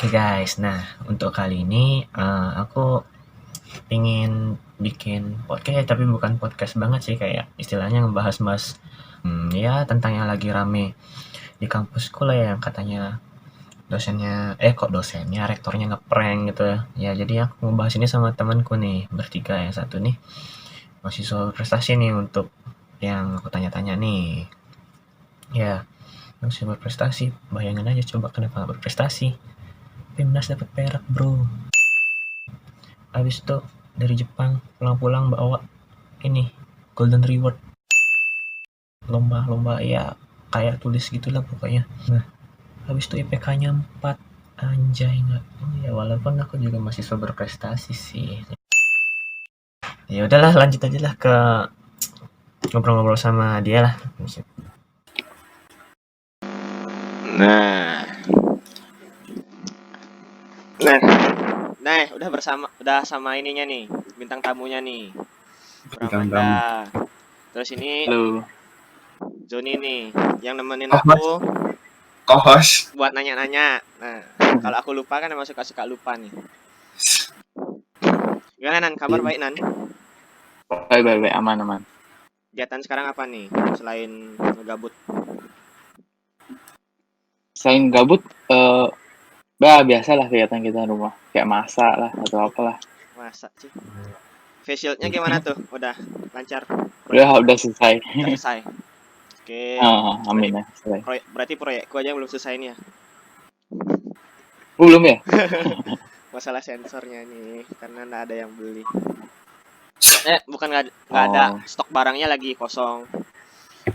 Oke guys, nah untuk kali ini aku ingin bikin podcast tapi bukan podcast banget sih, kayak istilahnya ngebahas-bahas ya tentang yang lagi rame di kampusku lah, yang katanya dosennya kok dosennya rektornya ngeprank gitu ya. Ya jadi aku ngebahas ini sama temanku nih bertiga, yang satu nih mahasiswa prestasi nih untuk yang aku tanya-tanya nih. Ya, mahasiswa berprestasi, bayangin aja coba kenapa nggak berprestasi. Timnas dapat perak bro. Habis itu dari Jepang pulang-pulang bawa ini golden reward, lomba-lomba ya kayak tulis gitulah pokoknya. Nah, habis itu IPK-nya 4. Anjay, nggak. Oh ya, walaupun aku juga masih berprestasi sih. Ya udahlah, lanjut aja lah ke ngobrol-ngobrol sama dia lah. Nah, nah, nah, udah sama ininya nih, bintang tamunya nih, Bintang tamu. Pramanda. Terus ini Halo. Joni nih, yang nemenin Oh, aku Co-host. buat nanya-nanya. Nah, kalau aku lupa kan emang suka-suka lupa nih. Gimana Nan? Kabar baik Nan? Baik, aman. Kegiatan sekarang apa nih selain ngegabut? Selain gabut, biasalah kegiatan kita di rumah. Kayak masak lah atau apalah. Masa sih? Face shieldnya gimana tuh? Udah lancar? Udah selesai. Udah selesai. Oke. Amin ya, selesai. Berarti proyekku aja yang belum selesai nih ya. Belum ya? Masalah sensornya nih karena nggak ada yang beli. Bukan nggak ada stok barangnya, lagi kosong.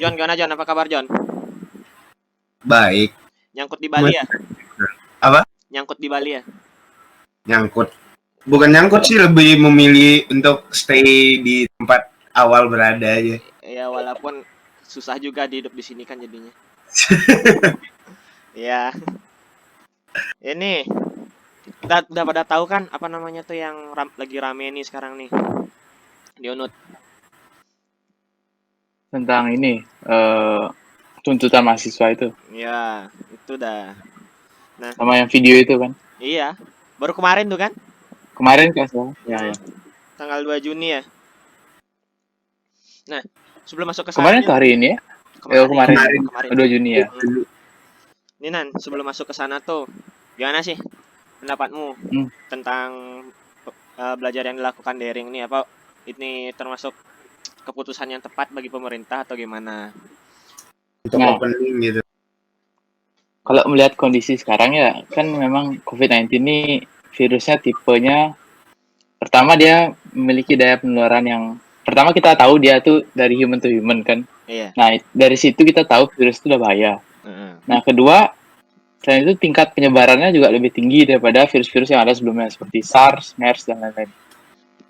John, gimana John? Apa kabar John? Baik. Nyangkut di Bali ya? Apa? Nyangkut di Bali ya? Nyangkut. Bukan nyangkut sih, lebih memilih untuk stay di tempat awal berada aja. Ya walaupun susah juga hidup di sini kan jadinya. Ya. Ini udah pada tahu kan apa namanya tuh yang lagi rame nih sekarang nih di Unut? Tentang ini, tuntutan mahasiswa itu. Ya, itu dah. Nah, sama yang video itu kan. Iya, baru kemarin tuh kan? Kemarin kan salah. Ya. Tanggal 2 Juni ya. Nah, sebelum masuk ke sana. Kemarin tuh hari ini ya? Kemarin. 2 Juni ya. Ini Nan, sebelum masuk ke sana tuh, gimana sih pendapatmu tentang belajar yang dilakukan daring ini? Apa ini termasuk keputusan yang tepat bagi pemerintah atau gimana? Untuk opening gitu. Kalau melihat kondisi sekarang ya, kan memang COVID-19 ini virusnya tipenya, pertama dia memiliki daya penularan yang, pertama kita tahu dia tuh dari human to human kan. Iya. Nah, dari situ kita tahu virus itu udah bahaya. Nah, kedua, selain itu tingkat penyebarannya juga lebih tinggi daripada virus-virus yang ada sebelumnya, seperti SARS, MERS, dan lain-lain.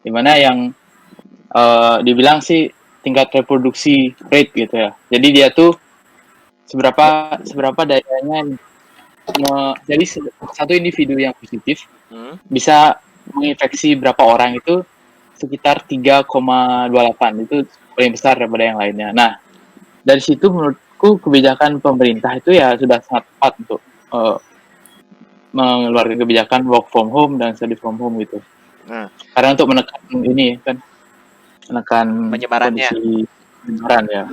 Dimana yang dibilang sih tingkat reproduksi rate gitu ya. Jadi dia tuh seberapa dayanya, jadi satu individu yang positif bisa menginfeksi berapa orang itu sekitar 3,28, itu paling besar daripada yang lainnya. Nah, dari situ menurutku kebijakan pemerintah itu ya sudah sangat tepat untuk mengeluarkan kebijakan work from home dan study from home gitu. Nah, karena untuk menekan ini kan, menekan penyebarannya. Penyebaran ya.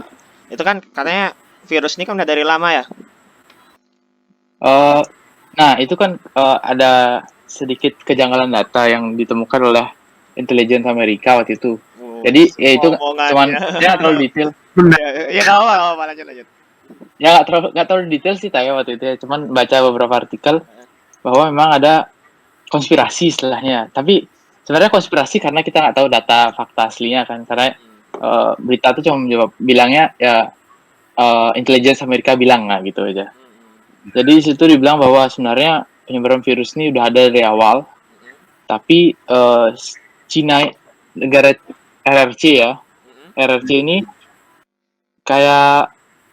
Itu kan katanya virus ini kan udah dari lama ya? Nah, itu kan ada sedikit kejanggalan data yang ditemukan oleh Intelligence Amerika waktu itu. Jadi ya itu cuman dia nggak terlalu detail. Ya nggak apa-apa, lanjut. Ya nggak terlalu detail sih saya waktu itu ya. Cuman baca beberapa artikel bahwa memang ada konspirasi istilahnya. Tapi sebenarnya konspirasi karena kita nggak tahu data fakta aslinya kan. Karena berita itu cuma bilangnya ya Intelligence Amerika bilang lah gitu aja. Jadi di situ dibilang bahwa sebenarnya penyebaran virus ini udah ada dari awal, tapi Cina, negara RRC ya, RRC ini kayak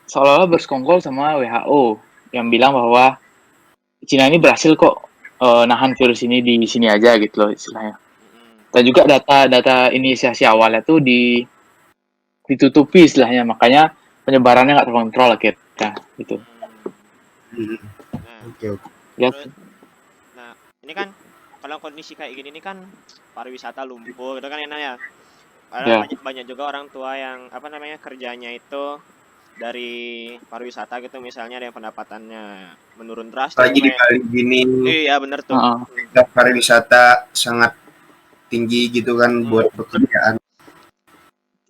seolah-olah bersekongkol sama WHO yang bilang bahwa Cina ini berhasil kok nahan virus ini di sini aja gitu loh istilahnya. Dan juga data inisiasi awalnya tuh ditutupi istilahnya, makanya penyebarannya nggak terkontrol akhirnya gitu. Oke. Ya. Nah, ini kan kalau kondisi kayak gini nih kan pariwisata lumpuh gitu kan enak ya. Ya. Banyak juga orang tua yang apa namanya kerjanya itu dari pariwisata gitu, misalnya ada yang pendapatannya menurun drastis. Lagi di Bali gini, Iya bener tuh. pariwisata sangat tinggi gitu kan buat pekerjaan.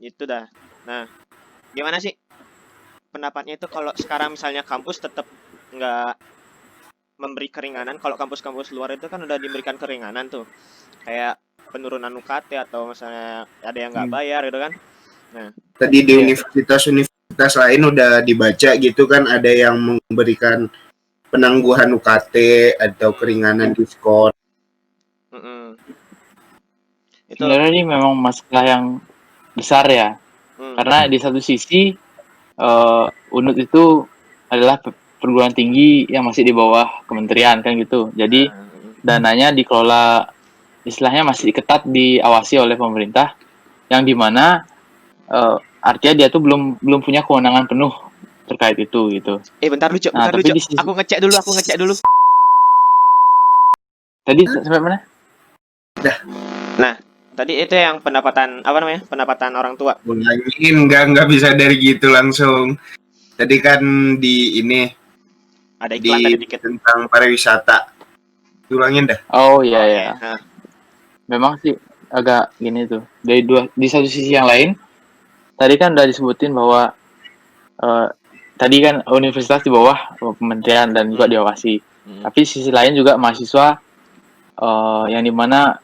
Itu dah. Nah, gimana sih pendapatnya itu kalau sekarang misalnya kampus tetap nggak memberi keringanan? Kalau kampus-kampus luar itu kan udah diberikan keringanan tuh, kayak penurunan UKT atau misalnya ada yang nggak bayar gitu kan. Nah, tadi di universitas lain udah dibaca gitu kan, ada yang memberikan penangguhan UKT atau keringanan diskon. Itu Sebenarnya ini memang masalah yang besar ya, karena di satu sisi UNUT itu adalah perguruan tinggi yang masih di bawah kementerian kan gitu, jadi dananya dikelola istilahnya masih ketat diawasi oleh pemerintah, yang dimana artinya dia tuh belum punya kewenangan penuh terkait itu gitu. Bentar lu, Cok. Nah, Bentar lu, tapi Cok. Aku ngecek dulu. Tadi sampai mana? Nah, tadi itu yang pendapatan apa namanya? Pendapatan orang tua. Ulangin nggak bisa dari gitu langsung. Tadi kan di ini ada iklan tadi dikit tentang pariwisata. Ulangin dah. Oh iya ya. Memang sih agak gini tuh. Di satu sisi yang lain, tadi kan udah disebutin bahwa tadi kan universitas di bawah kementerian dan juga diawasi. Tapi sisi lain juga mahasiswa yang dimana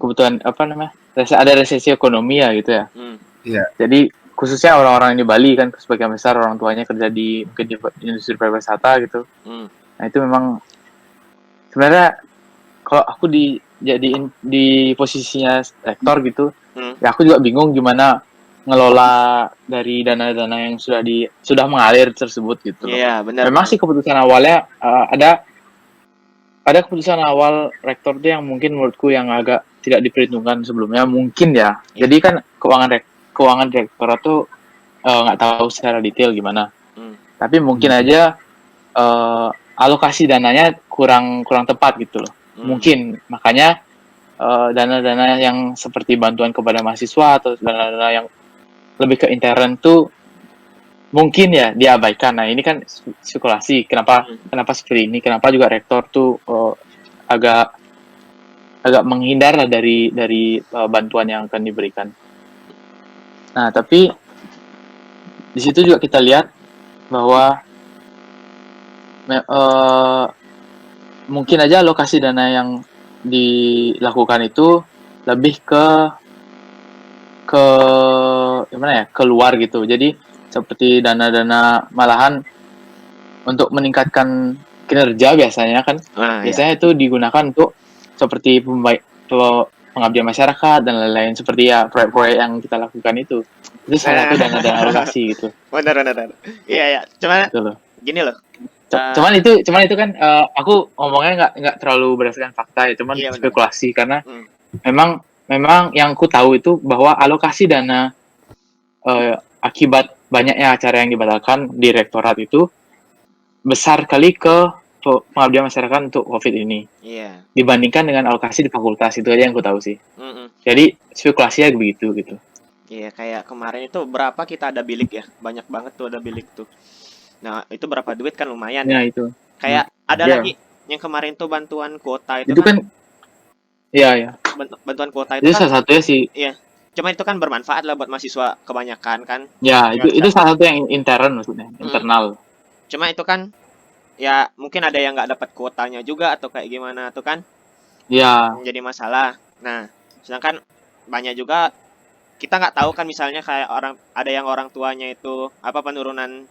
kebutuhan apa namanya, ada resesi ekonomi ya gitu ya. Iya. Jadi khususnya orang-orang yang di Bali kan sebagian besar orang tuanya kerja di mungkin di industri pariwisata gitu. Nah itu memang sebenarnya kalau aku dijadiin di posisinya rektor gitu, ya aku juga bingung gimana ngelola dari dana-dana yang sudah mengalir tersebut gitu loh. Iya, benar. Memang sih keputusan awalnya ada keputusan awal rektor tuh yang mungkin menurutku yang agak tidak diperhitungkan sebelumnya mungkin ya. Jadi kan keuangan rektorat tuh nggak tahu secara detail gimana. Tapi mungkin aja alokasi dananya kurang tepat gitu loh. Mungkin makanya dana-dana yang seperti bantuan kepada mahasiswa atau dana-dana yang lebih ke intern tuh mungkin ya diabaikan. Nah ini kan spekulasi kenapa seperti ini, kenapa juga rektor tuh agak menghindar lah dari bantuan yang akan diberikan. Nah tapi di situ juga kita lihat bahwa mungkin aja alokasi dana yang dilakukan itu lebih ke gimana ya, keluar gitu. Jadi seperti dana-dana malahan untuk meningkatkan kinerja biasanya kan. Biasanya itu digunakan untuk seperti pengabdian masyarakat dan lain-lain, seperti ya proyek-proyek yang kita lakukan itu salah satu dana alokasi gitu. Benar. Iya. Cuman gitu loh. Gini loh. Cuman itu kan aku ngomongnya nggak terlalu berdasarkan fakta ya, cuman spekulasi karena memang yang ku tahu itu bahwa alokasi dana akibat banyaknya acara yang dibatalkan di rektorat itu besar kali ke pengabdian masyarakat untuk COVID ini. Iya. Dibandingkan dengan alokasi di fakultas, itu aja yang ku tahu sih. Jadi spekulasinya begitu gitu. Iya, kayak kemarin itu berapa kita ada bilik ya? Banyak banget tuh ada bilik tuh. Nah, itu berapa duit kan lumayan ya. Itu. Kayak ada lagi yang kemarin tuh bantuan kuota itu kan. Iya. Bantuan kuota itu kan salah satunya sih. Iya. Cuma itu kan bermanfaat lah buat mahasiswa kebanyakan kan. Ya, itu salah satu yang intern maksudnya, internal. Cuma itu kan ya mungkin ada yang nggak dapat kuotanya juga atau kayak gimana tuh kan. Iya. Menjadi masalah. Nah, sedangkan banyak juga kita nggak tahu kan, misalnya kayak ada yang orang tuanya itu penurunan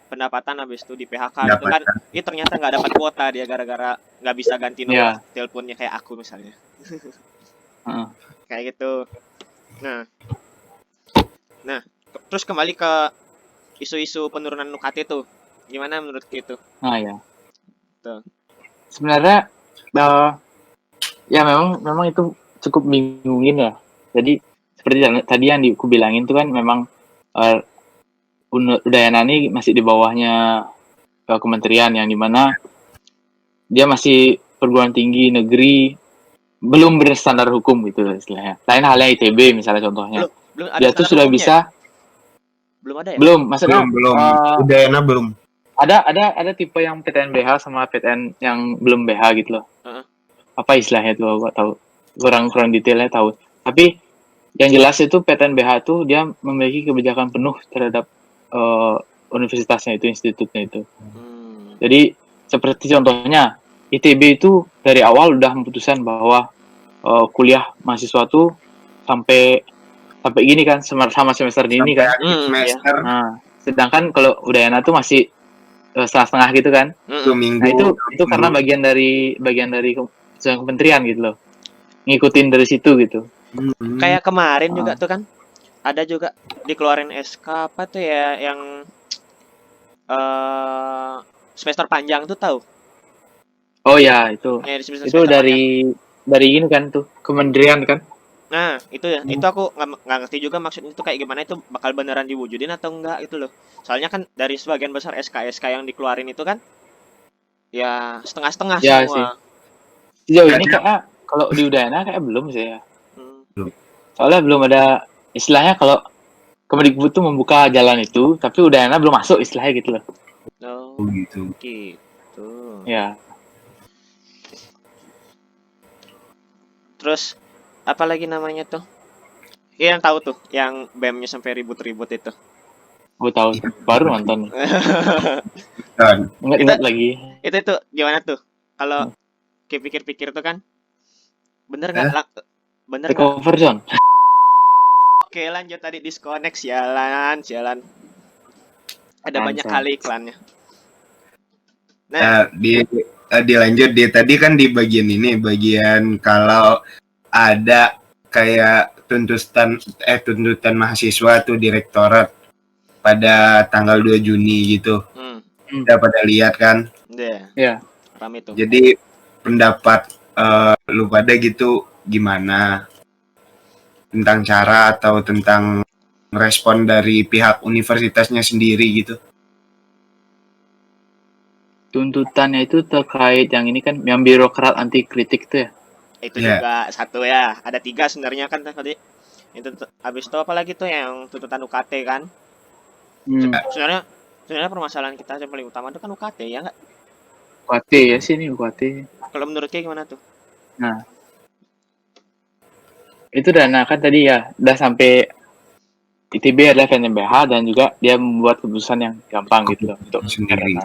pendapatan habis itu di PHK gitu kan. Ternyata nggak dapat kuota dia gara-gara nggak bisa ganti nomor teleponnya kayak aku misalnya. Kayak gitu. Nah, terus kembali ke isu-isu penurunan UKT tuh. Gimana menurut gitu? Ya. Tuh. Sebenarnya ya memang itu cukup bingungin ya. Jadi seperti tadi yang aku bilangin itu kan memang Udayana ini masih di bawahnya kementerian, yang dimana dia masih perguruan tinggi negeri belum berstandar hukum gitu istilahnya. Lain halnya ITB misalnya contohnya. Belum ada Dia tuh standar sudah hukumnya. bisa Belum ada ya? belum, maksudnya belum Udayana belum. ada tipe yang PTN BH sama PTN yang belum BH gitu loh. Heeh. Apa istilahnya tuh gua tahu. Kurang detailnya tahu. Tapi yang jelas itu PTN BH tuh dia memiliki kebijakan penuh terhadap universitasnya itu, institutnya itu. Jadi seperti contohnya ITB itu dari awal udah memutuskan bahwa kuliah mahasiswa tuh sampai gini kan sama semester ini Sampai kan. akhir semester Nah, sedangkan kalau Udayana tuh masih setengah-setengah gitu kan. 2 minggu. Nah, itu karena bagian dari kementerian gitu loh. Ngikutin dari situ gitu. Kayak kemarin juga tuh kan. Ada juga dikeluarin SK apa tuh ya yang semester panjang tuh tahu? Oh ya, itu. Ya, di semester Itu panjang. dari ini kan tuh, kementerian kan. Nah, itu ya. Itu aku nggak ngerti juga maksudnya itu kayak gimana, itu bakal beneran diwujudin atau enggak gitu loh. Soalnya kan dari sebagian besar SK-SK yang dikeluarin itu kan ya setengah-setengah Ya semua. sih. Sejauh ini kayak kalau di Udayana kayak belum sih ya. Soalnya belum ada istilahnya kalau Kemendikbud tuh membuka jalan itu, tapi Udayana belum masuk istilahnya gitu loh. Oh, gitu. Ya. Terus apa lagi namanya tuh? Iya, yang tahu tuh, yang BEM-nya sampai ribut-ribut itu. Gue tahu, baru nonton. Dan Ingat lagi. Itu gimana tuh? Kalau pikir-pikir tuh kan, bener nggak? Bener nggak? Recover zone. Oke, lanjut tadi disconnect, sialan. Ada banyak kali iklannya. Nah, dilanjut di tadi kan di bagian kalau ada kayak tuntutan mahasiswa tuh direktorat pada tanggal 2 Juni gitu. Udah pada lihat kan? Iya. Rame tuh. Jadi pendapat lu pada gitu gimana tentang cara atau tentang respon dari pihak universitasnya sendiri gitu? Tuntutannya itu terkait yang ini kan, yang birokrat anti kritik tuh ya. Itu juga satu ya. Ada 3 sebenarnya kan tadi. Itu habis itu apa lagi tuh yang tuntutan UKT kan? Sebenarnya permasalahan kita yang paling utama itu kan UKT ya nggak? UKT ya sih ini UKT. Kalau menurut kayak gimana tuh? Nah, itu dana kan tadi ya udah sampai ITB adalah FNMBH dan juga dia membuat keputusan yang gampang gitu loh untuk sendiri.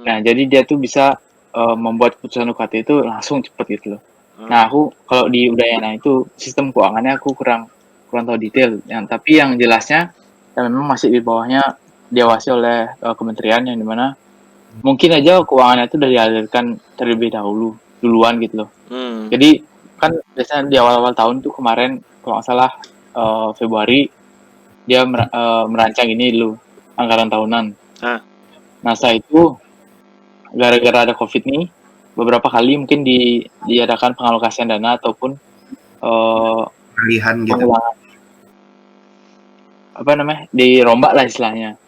Nah, jadi dia tuh bisa membuat keputusan UKT itu langsung cepet gitu loh. Nah, aku kalau di Udayana itu sistem keuangannya aku kurang tahu detail. Tapi yang jelasnya ya memang masih di bawahnya diawasi oleh kementerian yang dimana mungkin aja keuangannya itu udah dialirkan terlebih duluan gitu loh. Jadi kan biasanya di awal-awal tahun tuh kemarin kalau nggak salah Februari dia merancang ini dulu anggaran tahunan. Nah setelah itu gara-gara ada COVID nih beberapa kali mungkin diadakan pengalokasian dana ataupun pilihan gitu. Apa namanya? Dirombak lah istilahnya.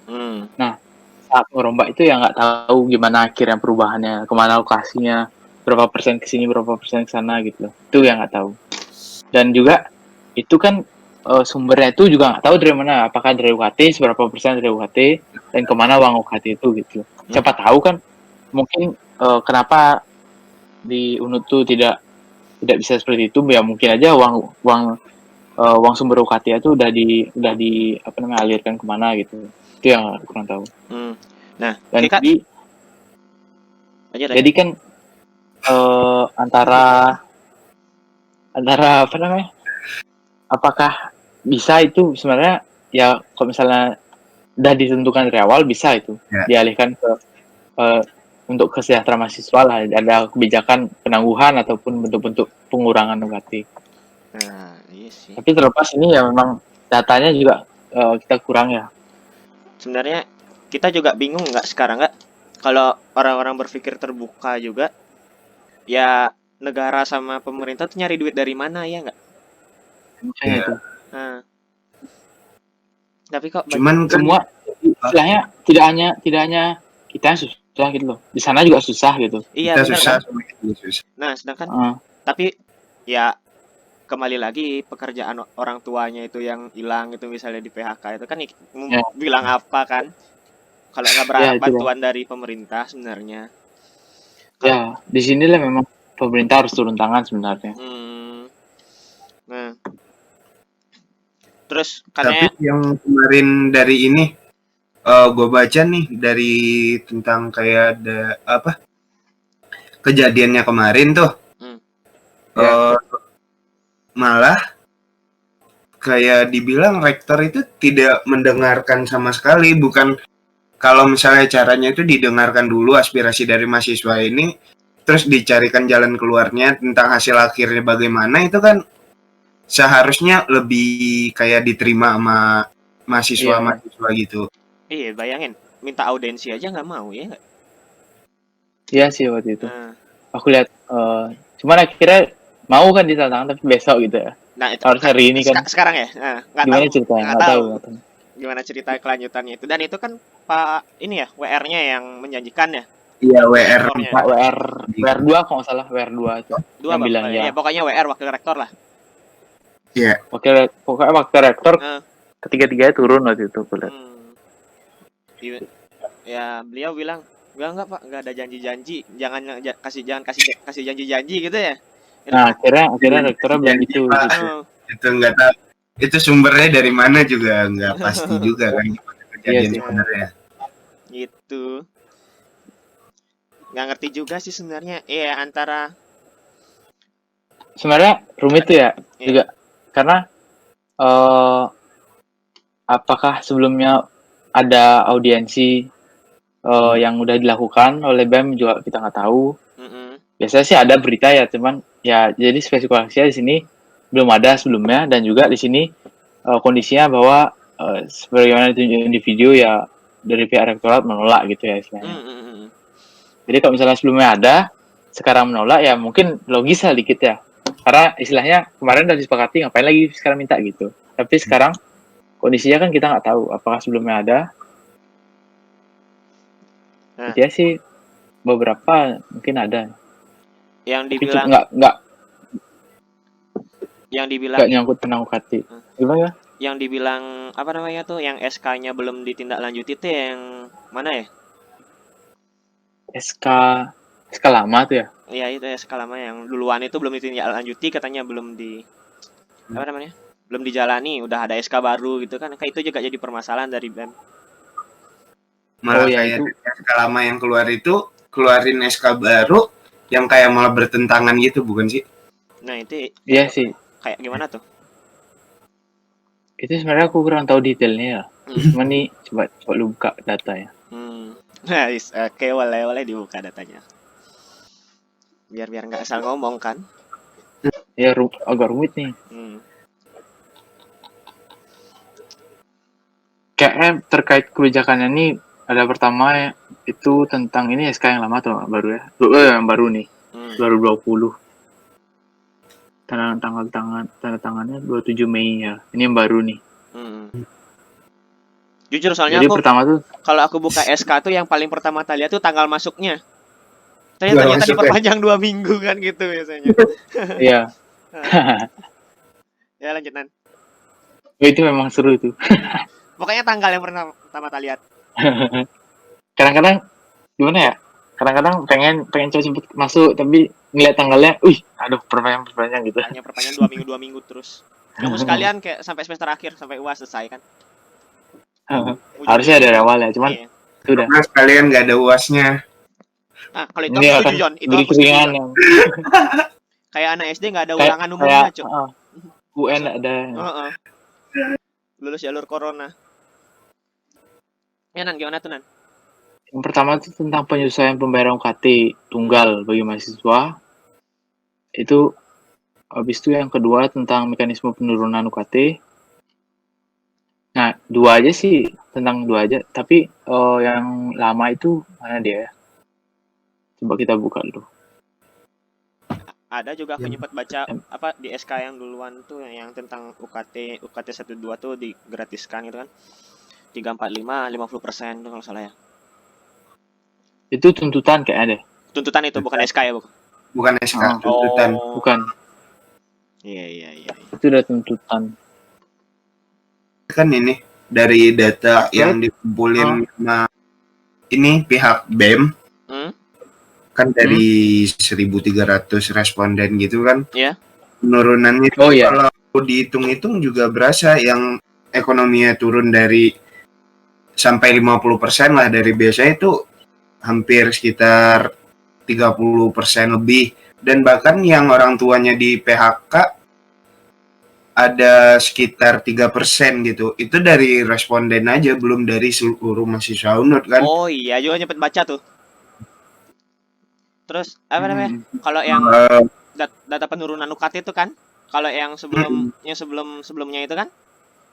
Nah saat merombak itu ya nggak tahu gimana akhirnya perubahannya, kemana lokasinya, berapa persen ke sini, berapa persen ke sana gitu loh. Itu yang nggak tahu. Dan juga itu kan sumbernya itu juga nggak tahu dari mana, apakah dari UKT, seberapa persen dari UKT, dan kemana uang UKT itu gitu. Siapa tahu kan mungkin kenapa di UNUT tuh tidak bisa seperti itu, ya mungkin aja uang sumber UKT itu udah di apa namanya alirkan kemana gitu. Itu yang aku kurang tahu. Nah, dan jadi kan antara apa namanya? Apakah bisa itu sebenarnya ya kalau misalnya udah ditentukan dari awal bisa itu dialihkan ke untuk kesejahteraan mahasiswa lah, ada kebijakan penangguhan ataupun bentuk-bentuk pengurangan UKT. Nah, iya sih. Tapi terlepas ini ya memang datanya juga kita kurang ya. Sebenarnya kita juga bingung nggak sekarang nggak kalau orang-orang berpikir terbuka juga ya negara sama pemerintah tuh nyari duit dari mana ya nggak? Itu. Nah. Tapi kok cuman kan semua istilahnya tidak hanya kita yang susah susah gitu loh. Di sana juga susah gitu. Iya Kita benar susah kan. sama itu susah. Nah sedangkan Heeh. tapi ya kembali lagi pekerjaan orang tuanya itu yang hilang itu misalnya di PHK itu kan Ya, bilang apa kan kalau nggak ya berharap itu loh. bantuan dari pemerintah sebenarnya. Ya, Kalau di sinilah memang pemerintah harus turun tangan sebenarnya. nah terus Tapi katanya yang kemarin dari ini gue baca nih dari tentang kayak ada apa kejadiannya kemarin tuh hmm, Ya. eh, malah kayak dibilang rektor itu tidak mendengarkan sama sekali, bukan kalau misalnya caranya itu didengarkan dulu aspirasi dari mahasiswa ini terus dicarikan jalan keluarnya tentang hasil akhirnya bagaimana, itu kan seharusnya lebih kayak diterima sama Iya, iya. mahasiswa-mahasiswa gitu. iya bayangin minta audensi aja nggak mau ya nggak? Iya sih waktu itu. Nah, Aku lihat cuman akhirnya mau kan ditandatangan tapi besok gitu ya. nah itu Harus hari ini kan. sekarang ya nah, nggak tahu Gimana ceritanya? nggak Nggak tahu tahu, nggak tahu. gimana cerita kelanjutannya itu dan itu kan Pak ini ya WR-nya yang menjanjikan ya Iya, WR rektornya Pak WR 2 kalau nggak salah WR 2 itu dua yang bang bilang ya ya. pokoknya WR wakil rektor lah. Iya, Pokoknya waktu rektor Nah, ketiga-tiganya turun waktu itu aku lihat. Di- ya beliau bilang enggak pak nggak ada janji-janji jangan kasih janji-janji gitu ya. Nah, akhirnya rektornya bilang janji, gitu Pak. gitu. Itu nggak tahu itu sumbernya dari mana juga nggak pasti juga kan gimana Iya kejadian sih. sebenarnya. Gitu nggak ngerti juga sih sebenarnya iya antara Sebenarnya rumit tuh ya iya. juga karena apakah sebelumnya ada audiensi yang udah dilakukan oleh BEM juga kita nggak tahu. Biasanya sih ada berita ya, cuman ya jadi spesifikasinya di sini belum ada sebelumnya dan juga di sini kondisinya bahwa sebagaimana ditunjukin di video ya dari pihak rektorat menolak gitu ya istilahnya. Jadi kalau misalnya sebelumnya ada, sekarang menolak ya mungkin logis lah dikit ya. Karena istilahnya kemarin udah disepakati ngapain lagi sekarang minta gitu. Tapi sekarang kondisinya kan kita nggak tahu apakah sebelumnya ada. Nah. Dia sih beberapa mungkin ada. Yang Tapi dibilang nggak nyangkut tentang UKT. Gimana ya? Yang dibilang apa namanya tuh yang SK-nya belum ditindaklanjuti tuh yang mana ya? SK lama tuh ya? Iya itu SK lama yang duluan itu belum ditindaklanjuti katanya belum di apa namanya? Belum dijalani, udah ada SK baru gitu kan. Kayak itu juga jadi permasalahan dari BEM. Malah ya kayak itu. SK lama yang keluar itu keluarin SK baru yang kayak malah bertentangan gitu bukan sih? Nah itu Iya sih. Kayak gimana tuh? Itu sebenarnya aku kurang tahu detailnya ya. Cuma nih coba lu buka data ya. Nah, oke boleh dibuka datanya. Biar nggak asal ngomong kan. Ya agak rumit nih. Kayaknya terkait kebijakannya nih ada pertama ya, itu tentang ini SK yang lama atau baru ya? Yang baru nih. 2020. Tanda tangannya 27 Mei ya. Ini yang baru nih. Jujur soalnya jadi pertama tuh kalau aku buka SK tuh yang paling pertama lihat tuh tanggal masuknya. Ternyata diperpanjang 2 minggu kan gitu biasanya. Iya. Ya lanjut Nan. Itu memang seru itu. Pokoknya tanggal yang pertama lihat. Kadang-kadang gimana ya? Kadang-kadang pengen cepet masuk tapi ngeliat tanggalnya, aduh perpanjang gitu. Hanya perpanjang 2 minggu terus. Kamu sekalian kayak sampai semester akhir sampai UAS selesai kan? Harusnya dari awal ya, cuman udah. Nah, sekalian nggak ada UASnya. Ah, kalau itu aku setuju John, itu aku setuju. Kayak anak SD nggak ada ulangan umumnya, Cuk. UN ada. Lulus jalur corona. Ya Nan, gimana tuh Nan? Yang pertama itu tentang penyesuaian pembayaran UKT tunggal bagi mahasiswa. Itu habis itu yang kedua tentang mekanisme penurunan UKT. Nah, dua aja. Tapi yang lama itu mana dia? Coba kita buka dulu. Ada juga aku nyempet baca apa di SK yang duluan tuh yang tentang UKT 12 tuh digratiskan gitu kan. 345 50% tuh kalau salah ya. Itu tuntutan kayaknya deh. Tuntutan itu bukan SK ya, Bu? Bukan SK, Oh. tuntutan. Bukan. Iya. Itu udah tuntutan. Kan ini dari data yang dikumpulin sama ini pihak BEM. Kan dari 1.300 responden gitu kan. Iya. Penurunannya itu kalau dihitung-hitung juga berasa yang ekonominya turun dari sampai 50% lah, dari biasanya itu hampir sekitar 30% lebih, dan bahkan yang orang tuanya di PHK ada sekitar 3% gitu. Itu dari responden aja, belum dari seluruh mahasiswa UNUD kan. Oh iya, juga nyempet baca tuh. Terus apa namanya? Kalau yang data penurunan UKT itu kan, kalau yang sebelumnya itu kan,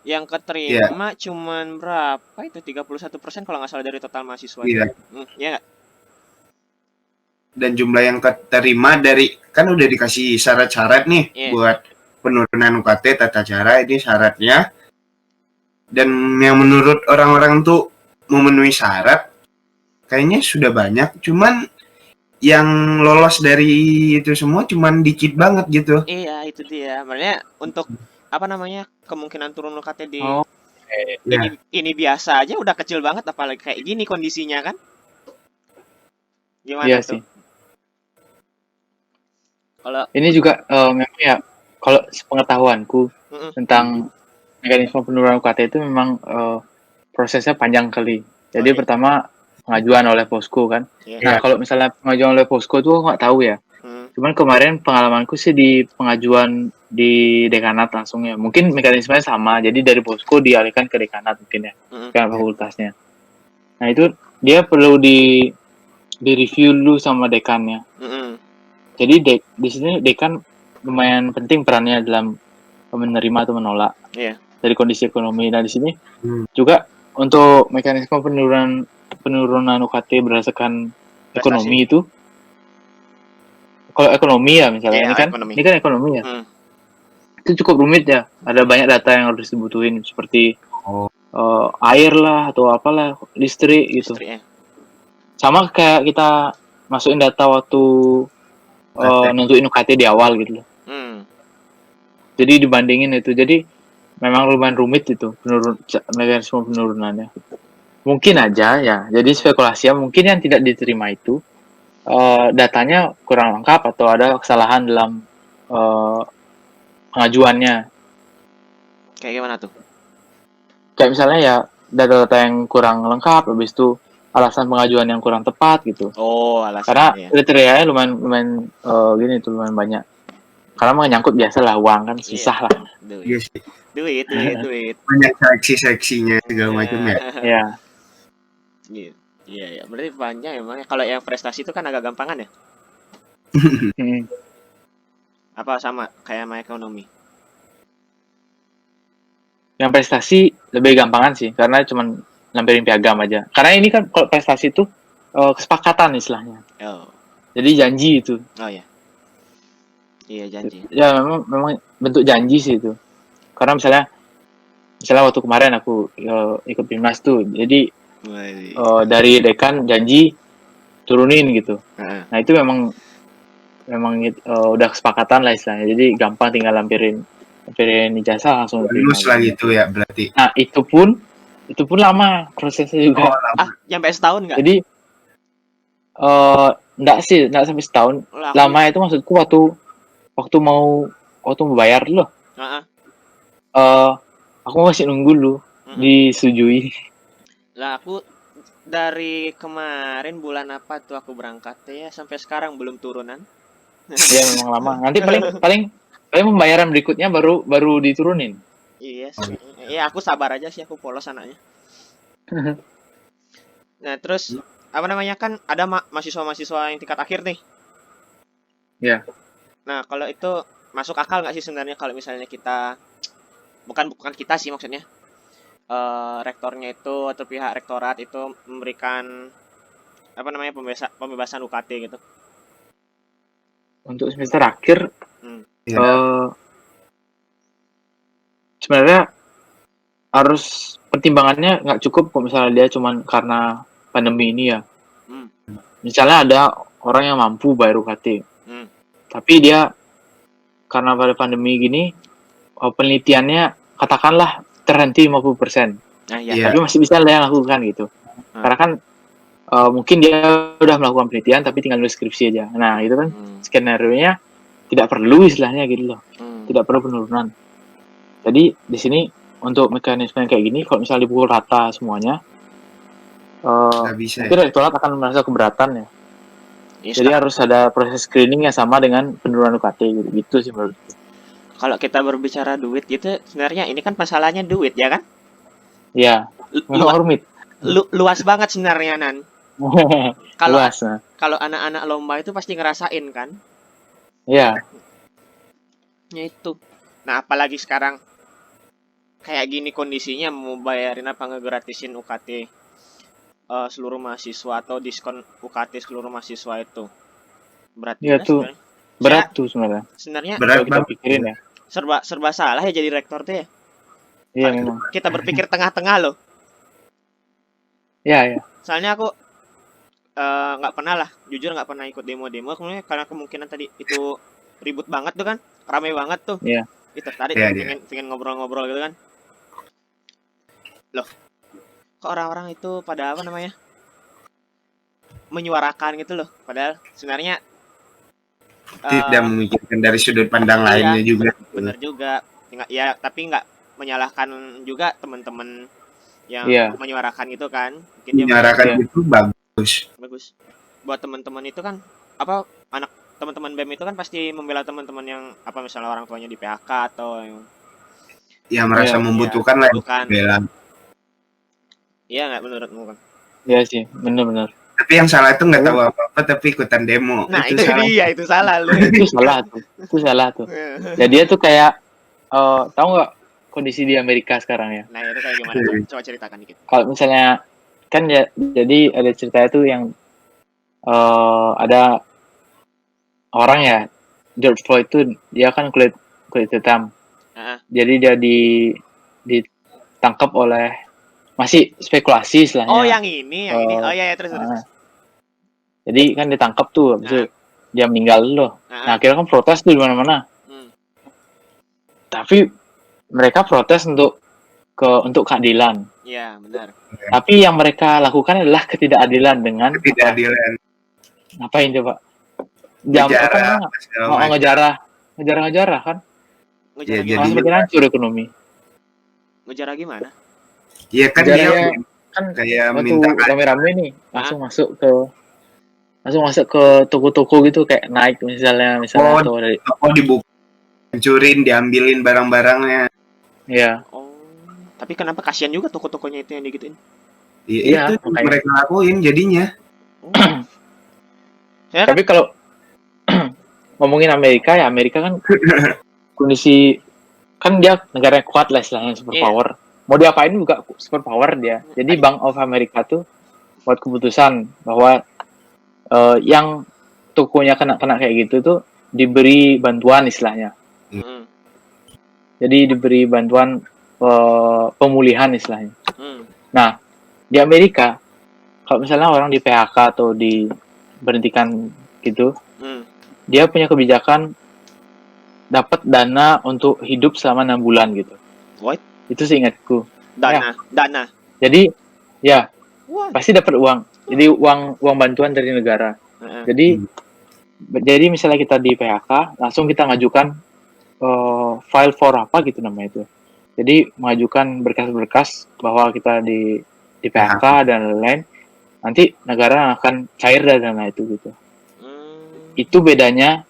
yang keterima cuman berapa itu, 31% kalau nggak salah dari total mahasiswa. Iya. Iya nggak? Dan jumlah yang keterima dari, kan udah dikasih syarat-syarat nih buat penurunan UKT, tata cara ini syaratnya. Dan yang menurut orang-orang tuh memenuhi syarat kayaknya sudah banyak, cuman yang lolos dari itu semua cuman dikit banget gitu. Iya, itu dia. Makanya untuk apa namanya, kemungkinan turun UKT di ini biasa aja udah kecil banget, apalagi kayak gini kondisinya kan. Gimana tuh? Sih. Kalau ini juga memang ya, kalau sepengetahuanku tentang mekanisme penurunan UKT itu memang prosesnya panjang kali. Jadi pertama pengajuan oleh posko kan. Nah, kalau misalnya pengajuan oleh posko tuh nggak tahu ya. Cuman kemarin pengalamanku sih di pengajuan di dekanat langsung ya. Mungkin mekanismenya sama. Jadi dari posko dialihkan ke dekanat mungkin ya, ke fakultasnya. Nah, itu dia perlu di review dulu sama dekannya. Jadi di sini dekan lumayan penting perannya dalam menerima atau menolak dari kondisi ekonomi. Nah, di sini juga untuk mekanisme penurunan UKT berdasarkan ekonomi itu, kalau ekonomi ya misalnya ini kan ekonomi ya, itu cukup rumit ya. Ada banyak data yang harus dibutuhin seperti air lah atau apalah, listrik gitu. Sama kayak kita masukin data waktu nentuin UKT di awal gitu loh. Jadi dibandingin itu, jadi memang lumayan rumit itu mekanisme penurunannya. Mungkin aja ya, jadi spekulasi ya, mungkin yang tidak diterima itu datanya kurang lengkap atau ada kesalahan dalam pengajuannya. Kayak gimana tuh? Kayak misalnya ya data-data yang kurang lengkap, habis itu alasan pengajuan yang kurang tepat gitu. Oh, alasan. Karena kriterianya lumayan gini tuh, lumayan banyak. Karena menyangkut biasalah uang kan, susah lah. Duit. Banyak seksi-seksinya segala macam ya. Iya. Iya, berarti banyak emangnya. Kalau yang prestasi itu kan agak gampangan ya? Apa sama kayak sama ekonomi? Yang prestasi lebih gampangan sih, karena cuman lampirin piagam aja. Karena ini kan kalau prestasi itu kesepakatan istilahnya. Jadi janji itu. Oh ya. Iya, janji. Ya memang bentuk janji sih itu. Karena misalnya waktu kemarin aku ikut Bimnas tuh, jadi dari dekan janji turunin gitu. Nah itu memang udah kesepakatan lah istilahnya. Jadi gampang tinggal lampirin ijazah langsung lulus lah gitu ya berarti. Nah itu pun lama prosesnya juga. Sampai setahun nggak? Jadi enggak sampai setahun. Lama itu maksudku waktu mau bayar loh. Aku masih nunggu dulu disetujui. Lah aku dari kemarin bulan apa tuh aku berangkat ya, sampai sekarang belum turunan. Iya memang lama. Nanti paling pembayaran berikutnya baru diturunin. Iya sih. Iya, aku sabar aja sih, aku polos anaknya. Nah, terus apa namanya, kan ada mahasiswa yang tingkat akhir nih. Iya. Nah, kalau itu masuk akal nggak sih sebenarnya kalau misalnya kita bukan kita sih maksudnya, rektornya itu atau pihak rektorat itu memberikan apa namanya pembebasan UKT gitu untuk semester akhir? Sebenarnya harus pertimbangannya nggak cukup kalau misalnya dia cuman karena pandemi ini ya. misalnya ada orang yang mampu bayar UKT, Hmm. tapi dia karena pada pandemi gini penelitiannya katakanlah terhenti 50%, Nah, ya. Iya. tapi masih bisa dia lakukan gitu. Karena kan mungkin dia udah melakukan penelitian tapi tinggal nulis skripsi aja. Nah itu kan skenario-nya tidak perlu istilahnya gitu loh, tidak perlu penurunan. Jadi di sini untuk mekanisme kayak gini, kalau misalnya dipukul rata semuanya, Nggak bisa mungkin ya. rektorat akan merasa keberatan ya. Ya, Jadi harus ada proses screening yang sama dengan penurunan UKT gitu sih menurut. kalau kita berbicara duit gitu, sebenarnya ini kan masalahnya duit ya kan? Ya, rumit. Luas banget sebenarnya Nan. Kalau Luas. Nah. kalau anak-anak lomba itu pasti ngerasain kan? Ya. Ya itu. Nah, apalagi sekarang kayak gini kondisinya mau bayarin apa ngegratisin UKT seluruh mahasiswa atau diskon UKT seluruh mahasiswa itu. Berat Ya juga tuh. sebenarnya. Berat tuh sebenarnya. Sebenarnya Berat kalau kita banget. pikirin ya. serba salah ya jadi rektor tuh ya. Iya memang. Kita berpikir tengah-tengah loh. Ya. Soalnya aku nggak pernah lah, jujur nggak pernah ikut demo-demo karena kemungkinan tadi itu ribut banget tuh kan, rame banget tuh. Iya. Tertarik pengen ngobrol-ngobrol gitu kan. Loh, kok orang-orang itu pada apa namanya menyuarakan gitu loh, padahal sebenarnya Tidak memikirkan dari sudut pandang lainnya juga. Bener juga, ya tapi nggak menyalahkan juga teman-teman yang menyuarakan gitu kan. Mungkin menyuarakan itu bagus. Buat teman-teman itu kan apa, anak teman-teman BEM itu kan pasti membela teman-teman yang apa misalnya orang tuanya di PHK atau yang merasa membutuhkan lah bela. Iya nggak menurutmu kan? Iya sih, benar-benar. Tapi yang salah itu nggak tahu apa-apa tapi ikutan demo. Nah itu salah. Dia itu salah lu. Itu salah tuh. Jadi dia tuh kayak tahu nggak kondisi di Amerika sekarang ya? Nah itu kayak gimana? Coba ceritakan dikit. Kalau misalnya kan ya, jadi ada ceritanya tuh yang ada orang ya, George Floyd tuh dia kan kulit hitam. Jadi dia ditangkap oleh, masih spekulasi istilahnya. Oh yang ini. Oh iya terus. Jadi kan ditangkap tuh, habis itu dia meninggal loh. Nah akhirnya kan protes tuh di mana-mana. Tapi mereka protes untuk keadilan. Iya benar. Tapi yang mereka lakukan adalah ketidakadilan dengan ngapain coba? Ngejarah kan? Ngejarah semakin hancur ekonomi. Ngejarah gimana? Iya kan dia kan kayak minta rame-rame nih, langsung masuk ke toko-toko gitu, kayak naik misalnya toko dibuka, hancurin, diambilin barang-barangnya. Iya. Tapi kenapa kasihan juga toko-tokonya itu yang digituin? Iya, itu mereka lakuin jadinya. Tapi kalau ngomongin Amerika kan kondisi kan dia negara yang kuat lah istilahnya, super power. Mau diapain juga super power dia. Jadi Bank of America tuh buat keputusan bahwa yang tokonya kena kayak gitu tuh diberi bantuan istilahnya. Jadi diberi bantuan pemulihan istilahnya. Nah, di Amerika kalau misalnya orang di PHK atau diberhentikan gitu, dia punya kebijakan dapat dana untuk hidup selama 6 bulan gitu. What? Itu seingatku. Dana. Jadi ya pasti dapat uang. Jadi uang bantuan dari negara. Jadi misalnya kita di PHK, langsung kita ngajukan file for apa gitu namanya itu. Jadi mengajukan berkas-berkas bahwa kita di PHK dan lain-lain. Nanti negara akan cair dana itu gitu. Itu bedanya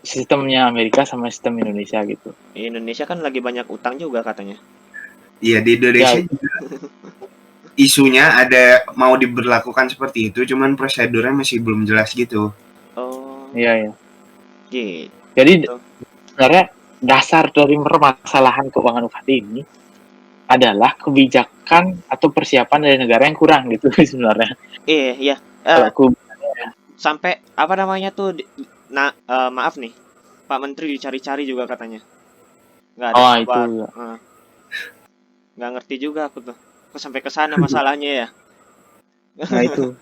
sistemnya Amerika sama sistem Indonesia gitu. Indonesia kan lagi banyak utang juga katanya. Iya, di Indonesia juga isunya ada mau diberlakukan seperti itu, cuman prosedurnya masih belum jelas gitu. Iya. Gitu. Jadi sebenarnya dasar dari permasalahan keuangan UKT ini adalah kebijakan atau persiapan dari negara yang kurang gitu sebenarnya. Iya. Sampai apa namanya tuh? Maaf nih, Pak Menteri dicari-cari juga katanya. Nggak ada kabar. Itu ya. Nggak ngerti juga aku tuh. Kok sampai ke sana masalahnya ya? Nah itu.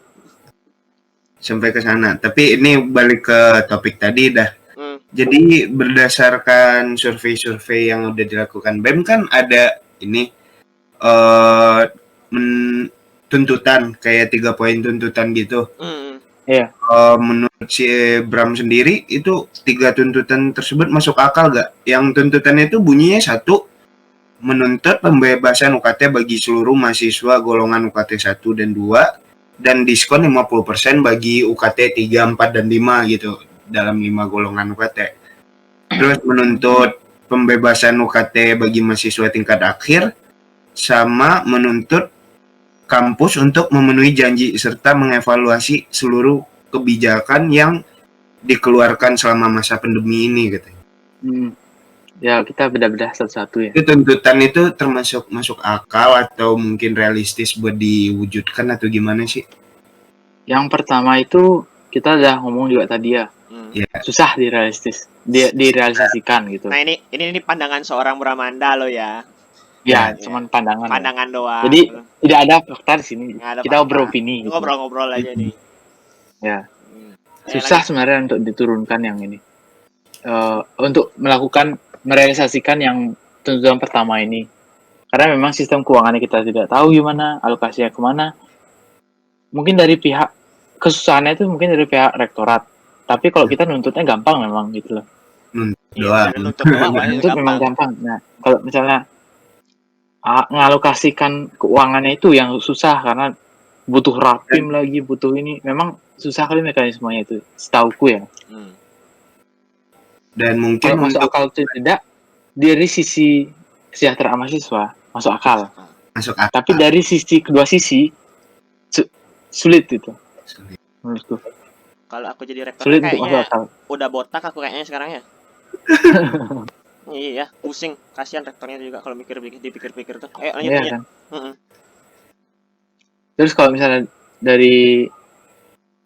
sampai ke sana. Tapi ini balik ke topik tadi dah. Jadi berdasarkan survei-survei yang udah dilakukan BEM kan ada ini tuntutan kayak 3 poin tuntutan gitu. Iya. Menurut si Bram sendiri itu 3 tuntutan tersebut masuk akal gak? Yang tuntutannya itu bunyinya 1, menuntut pembebasan UKT bagi seluruh mahasiswa golongan UKT 1 dan 2 dan diskon 50% bagi UKT 3, 4 dan 5 gitu dalam 5 golongan UKT. Terus menuntut pembebasan UKT bagi mahasiswa tingkat akhir sama menuntut kampus untuk memenuhi janji serta mengevaluasi seluruh kebijakan yang dikeluarkan selama masa pandemi ini katanya. Ya kita bedah-bedah satu-satu ya. Itu tuntutan itu termasuk masuk akal atau mungkin realistis buat diwujudkan atau gimana sih? Yang pertama itu kita udah ngomong juga tadi ya. Susah direalisasikan gitu. Nah ini pandangan seorang Bramanda lo ya. Ya, cuman pandangan. Pandangan doang. Jadi tidak ada fakta di sini. Kita beropini. Gitu. Ngobrol-ngobrol aja nih. Ya. Susah sebenarnya untuk diturunkan yang ini. Untuk merealisasikan yang tuntutan pertama ini. Karena memang sistem keuangannya kita tidak tahu gimana, alokasinya kemana. Mungkin dari pihak kesusahannya itu mungkin dari pihak rektorat. Tapi kalau kita nuntutnya gampang memang gitu loh. Nuntut memang gampang. Nah, kalau misalnya ngalokasikan keuangannya itu yang susah karena butuh rapim lagi, butuh ini. Memang susah kali mekanismenya itu, setauku ya. Dan mungkin kalau masuk akal itu tidak dari sisi kesejahteraan mahasiswa masuk akal. Tapi dari sisi kedua sisi sulit itu. Menurutku. Kalau aku jadi rektor sulit kayaknya udah botak aku kayaknya sekarang ya. Iya, pusing. Kasihan rektornya juga kalau dipikir-pikir tuh. Lanjut. Kan? Terus kalau misalnya dari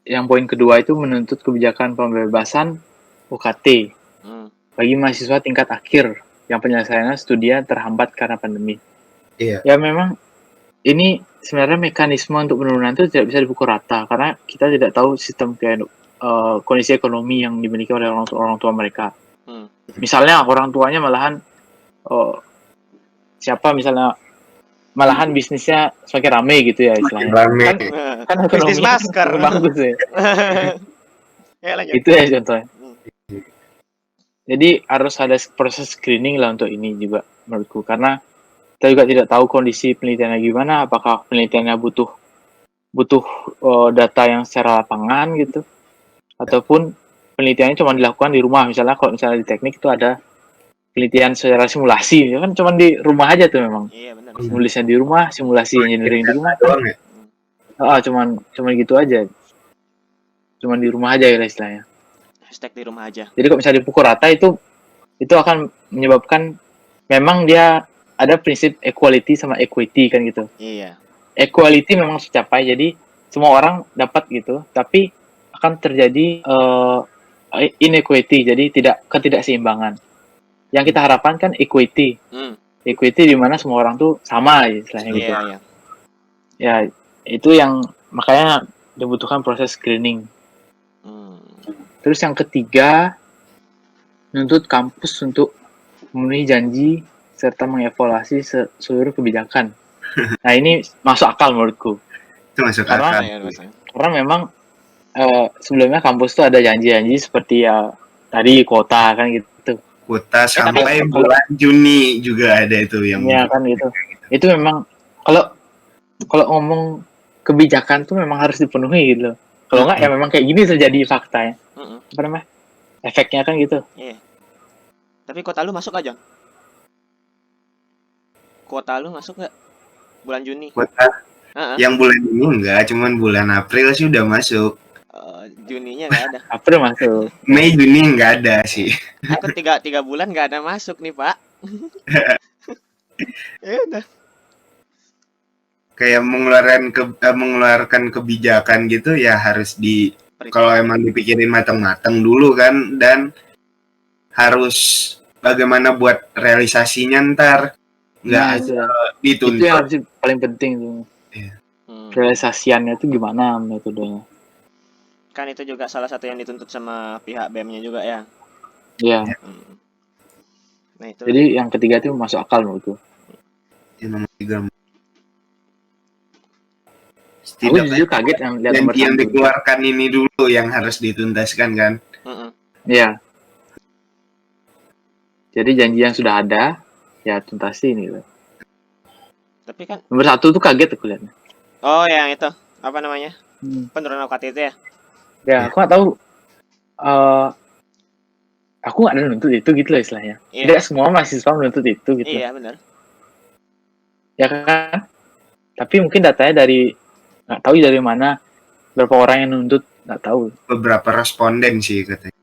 yang poin kedua itu menuntut kebijakan pembebasan UKT bagi mahasiswa tingkat akhir yang penyelesaiannya studinya terhambat karena pandemi. Iya. Ya memang ini sebenarnya mekanisme untuk penurunan itu tidak bisa dipukul rata karena kita tidak tahu sistem kondisi ekonomi yang dimiliki oleh orang tua mereka. Misalnya orang tuanya malahan malahan bisnisnya semakin ramai gitu ya istilahnya. Kan bisnis masker bagus ya. Lanjut. Itu ya contohnya. Jadi harus ada proses screening lah untuk ini juga menurutku karena kita juga tidak tahu kondisi penelitiannya gimana, apakah penelitiannya butuh data yang secara lapangan gitu ataupun penelitiannya cuma dilakukan di rumah. Misalnya kalau misalnya di teknik itu ada penelitian secara simulasi, ya kan cuma di rumah aja tuh memang. Iya benar. Nulisnya di rumah, simulasi engineering di rumah. Cuman gitu aja. Cuman di rumah aja ya istilahnya. Hashtag di rumah aja. Jadi kalau misalnya dipukul rata itu akan menyebabkan memang dia ada prinsip equality sama equity kan gitu. Iya. Equality memang tercapai jadi semua orang dapat gitu, tapi akan terjadi inequity, jadi ketidakseimbangan. Yang kita harapkan kan equity. Equity di mana semua orang tuh sama istilahnya gitu. Iya. Ya, itu yang makanya dibutuhkan proses screening. Terus yang ketiga, nuntut kampus untuk memenuhi janji serta mengevaluasi seluruh kebijakan. Nah, ini masuk akal menurutku. Itu masuk akal. Karena memang sebelumnya kampus tuh ada janji-janji seperti ya tadi kuota kan gitu. Kuota sampai bulan Juni juga ada itu yang. Iya kan gitu. Itu memang kalau ngomong kebijakan tuh memang harus dipenuhi gitu. Kalau enggak ya memang kayak gini terjadi faktanya. Apa namanya? Efeknya kan gitu. Iya. Tapi kuota lu masuk aja. Kuota lu masuk nggak bulan Juni? Kuota yang bulan ini enggak, cuman bulan April sih udah masuk. Juninya nggak ada. April masuk. Mei Juni nggak ada sih. Aku 3 bulan nggak ada masuk nih Pak. Ya udah. Kayak mengeluarkan kebijakan gitu ya harus kalau emang dipikirin matang-matang dulu kan, dan harus bagaimana buat realisasinya ntar. Nggak dituntut. Itu yang harus paling penting tuh. Iya. Realisasiannya itu gimana metodenya. Kan itu juga salah satu yang dituntut sama pihak BEM-nya juga ya. Iya. Hmm. Nah itu. Jadi yang ketiga itu masuk akal menurutku. Yang nomor 3. Aku jujur kaget yang lihat nomor yang 1. dikeluarkan ini dulu yang harus dituntaskan kan. Iya. Jadi janji yang sudah ada ya tuntasin gitu. Tapi kan Nomor 1 tuh kaget aku lihatnya. oh yang itu apa namanya? Penurunan UKT itu ya. Ya, aku nggak tahu. Aku nggak ada nuntut itu gitu loh istilahnya. Iya. Tidak semua mahasiswa menuntut itu gitu. Iya benar. Ya kan? Tapi mungkin datanya dari nggak tahu dari mana, berapa orang yang nuntut nggak tahu. Beberapa responden sih katanya.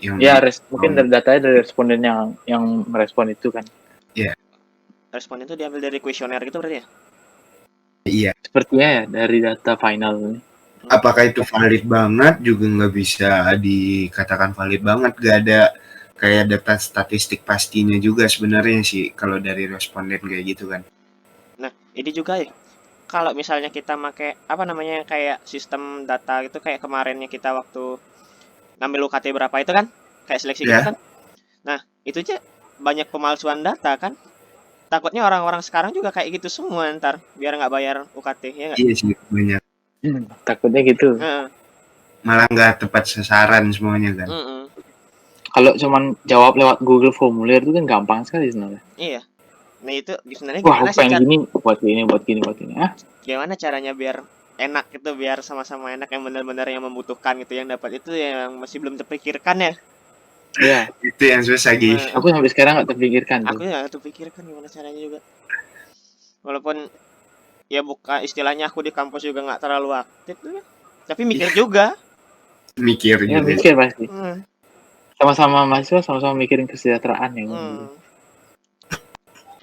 Ya mungkin dari datanya dari responden yang merespon itu kan. Iya. Respon itu diambil dari kuesioner gitu berarti ya? Iya. Sepertinya ya dari data final ini. Apakah itu valid banget juga nggak bisa dikatakan valid banget, gak ada kayak data statistik pastinya juga sebenarnya sih kalau dari responden kayak gitu kan. Nah ini juga ya, kalau misalnya kita pakai apa namanya kayak sistem data gitu kayak kemarinnya kita waktu ngambil UKT berapa itu kan kayak seleksi gitu kan. Nah itu aja banyak pemalsuan data kan. Takutnya orang-orang sekarang juga kayak gitu semua ntar biar nggak bayar UKT ya nggak? Iya sih banyak. Takutnya gitu. Malah nggak tepat sasaran semuanya kan. Kalau cuman jawab lewat Google formulir itu kan gampang sekali sebenarnya. Iya. Nah itu sebenarnya Wah, gimana aku sih pengen gini, buat gini. Gimana caranya biar enak gitu, biar sama-sama enak, yang benar-benar yang membutuhkan gitu yang dapat itu yang masih belum terpikirkan ya. Iya. Itu yang susah guys. Aku sampai sekarang nggak terpikirkan. Aku nggak terpikirkan gimana caranya juga. Walaupun ya bukan istilahnya aku di kampus juga nggak terlalu aktif tuh, tapi mikir juga. Mikir Ya, juga. mikir pasti. Sama-sama mahasiswa, sama-sama mikirin kesejahteraan ya.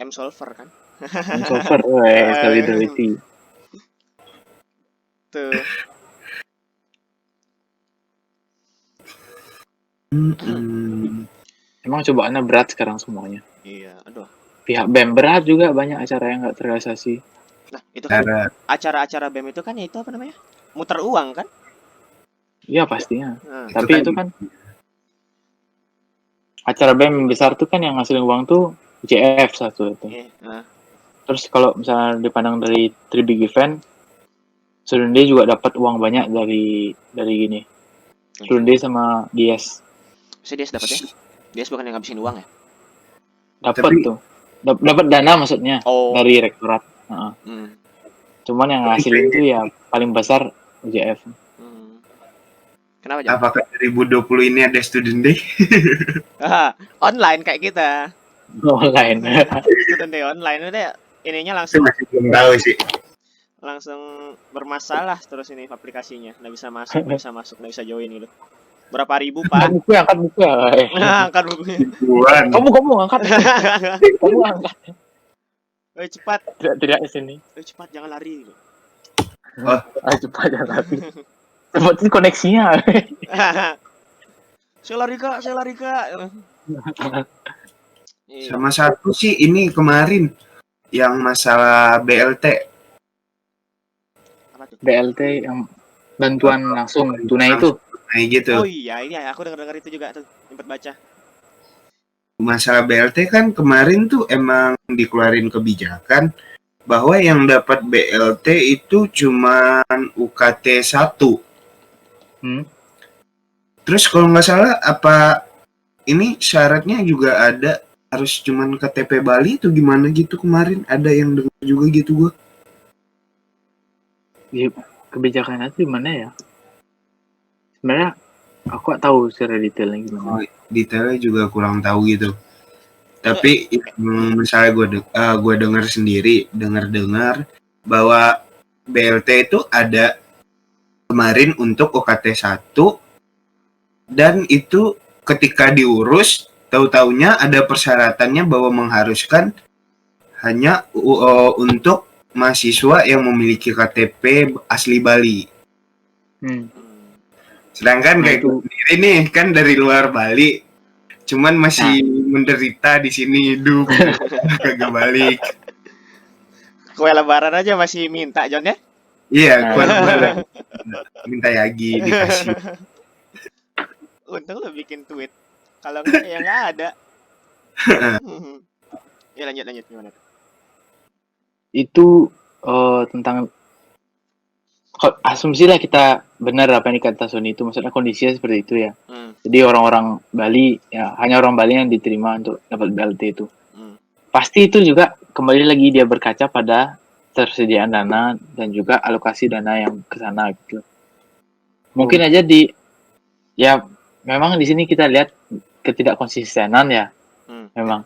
M-solver kan. M-solver, solidarity. Tuh. Emang cobaannya berat sekarang semuanya. Iya, aduh. Pihak BEM berat juga, banyak acara yang nggak terrealisasi. Nah, itu kan acara-acara BEM itu kan ya itu apa namanya? Muter uang kan? Iya pastinya. Tapi itu kan acara BEM besar tuh kan yang ngasilin uang tuh JF satu itu. Terus kalau misalnya dipandang dari 3 big event, Student Day juga dapat uang banyak dari gini. Student Day sama DS. Bisa DS dapat ya? DS bukan yang ngabisin uang ya? Dapat tuh. Dapat dana maksudnya dari rektorat. Cuman yang ngasilin tuh ya paling besar UJF. Kenapa aja? Apakah 2020 ini ada Student Day? Online kayak kita. Online. Student Day online udah ininya langsung. Masih belum tahu sih. Langsung bermasalah terus ini aplikasinya, nggak bisa masuk, nggak bisa join gitu. Berapa ribu pak? Angkat buku ya. Angkat bukunya. Kamu angkat. Kamu angkat. Cepat. Tidak di sini. Cepat jangan lari. Cepat jangan lari. Cepat koneksinya. Saya lari kak. Sama satu sih ini kemarin yang masalah BLT. BLT yang bantuan langsung tunai itu. Gitu. Oh iya, aku dengar itu juga tuh, sempat baca. Masalah BLT kan kemarin tuh emang dikeluarin kebijakan bahwa yang dapat BLT itu cuman UKT 1. Terus kalau nggak salah apa ini syaratnya juga ada harus cuman KTP Bali itu gimana gitu kemarin ada yang dengar juga gitu gua. Ya, kebijakannya itu gimana ya? Sebenarnya aku gak tahu secara detailnya gimana. Detailnya juga kurang tahu gitu. Tapi misalnya gue dengar sendiri, dengar bahwa BLT itu ada kemarin untuk UKT 1 dan itu ketika diurus tahu-taunya ada persyaratannya bahwa mengharuskan hanya untuk mahasiswa yang memiliki KTP asli Bali. Sedangkan kayak ini kan dari luar Bali, cuman masih menderita di sini hidup, kagak balik. Kue lebaran aja masih minta John ya? Iya, Nah, gua minta Yagi dikasih. Untung lo bikin tweet. Kalau enggak ya enggak ada. Ya lanjut gimana? itu tentang asumsi lah kita benar apa yang dikata Sony itu, maksudnya kondisinya seperti itu ya. Jadi orang-orang Bali ya, hanya orang Bali yang diterima untuk dapat BLT itu. Pasti itu juga kembali lagi dia berkaca pada tersediaan dana dan juga alokasi dana yang ke sana gitu. Mungkin aja ya memang di sini kita lihat ketidakkonsistenan ya. Memang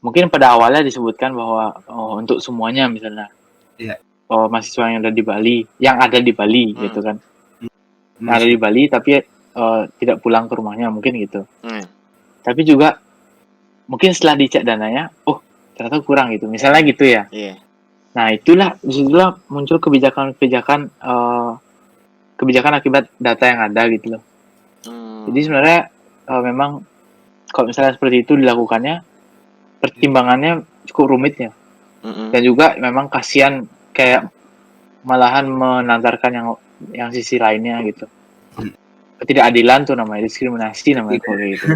mungkin pada awalnya disebutkan bahwa untuk semuanya misalnya. Iya. Mahasiswa yang ada di Bali gitu kan. Yang ada di Bali tapi tidak pulang ke rumahnya mungkin gitu. Tapi juga mungkin setelah dicek dananya, ternyata kurang gitu. Misalnya gitu ya. Iya. Nah, disitulah muncul kebijakan akibat data yang ada gitu loh. Jadi sebenarnya memang kalau misalnya seperti itu dilakukannya, pertimbangannya cukup rumit ya. Dan juga memang kasihan, kayak malahan menantarkan yang sisi lainnya gitu. Ketidakadilan tuh namanya, diskriminasi namanya kalau gitu.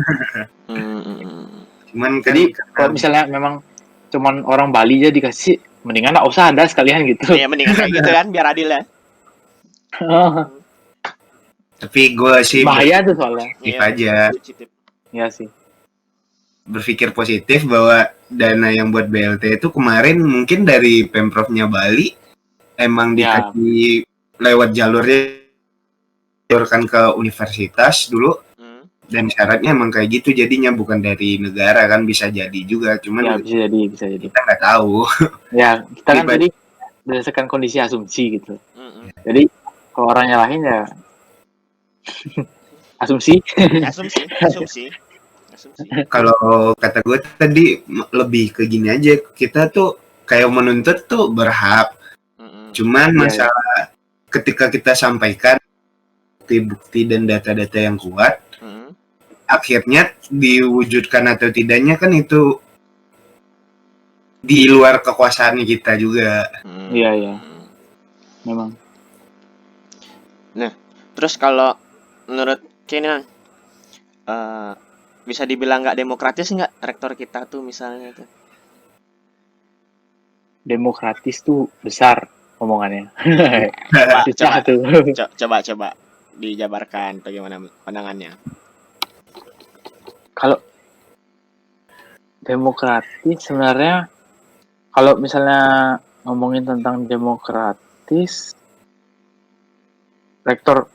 Cuman kan Jadi kalau misalnya memang cuman orang Bali aja dikasih, mendingan nggak usah ada sekalian gitu. Ya mendingan kayak gitu kan biar adil ya. tapi gue sih Bahaya tuh soalnya. positif aja. Iya sih. Berpikir positif bahwa dana yang buat BLT itu kemarin mungkin dari Pemprovnya Bali emang dikasih lewat jalurnya kan ke universitas dulu. Dan syaratnya emang kayak gitu, jadinya bukan dari negara kan, bisa jadi juga, cuman ya bisa jadi kita nggak tahu. Ya kita kan tadi berdasarkan kondisi asumsi gitu. Jadi kalau orang nyalahin ya asumsi. Kalau kata gue tadi lebih ke gini aja, kita tuh kayak menuntut tuh berhak, cuman masalah ketika kita sampaikan bukti-bukti dan data-data yang kuat, akhirnya diwujudkan atau tidaknya kan itu di luar kekuasaan kita juga. Iya. Memang. Nah, terus kalau menurut Kenan, bisa dibilang nggak demokratis nggak rektor kita tuh misalnya tuh? Demokratis tuh besar omongannya. Coba dijabarkan bagaimana pandangannya. Kalau demokratis sebenarnya, kalau misalnya ngomongin tentang demokratis, rektor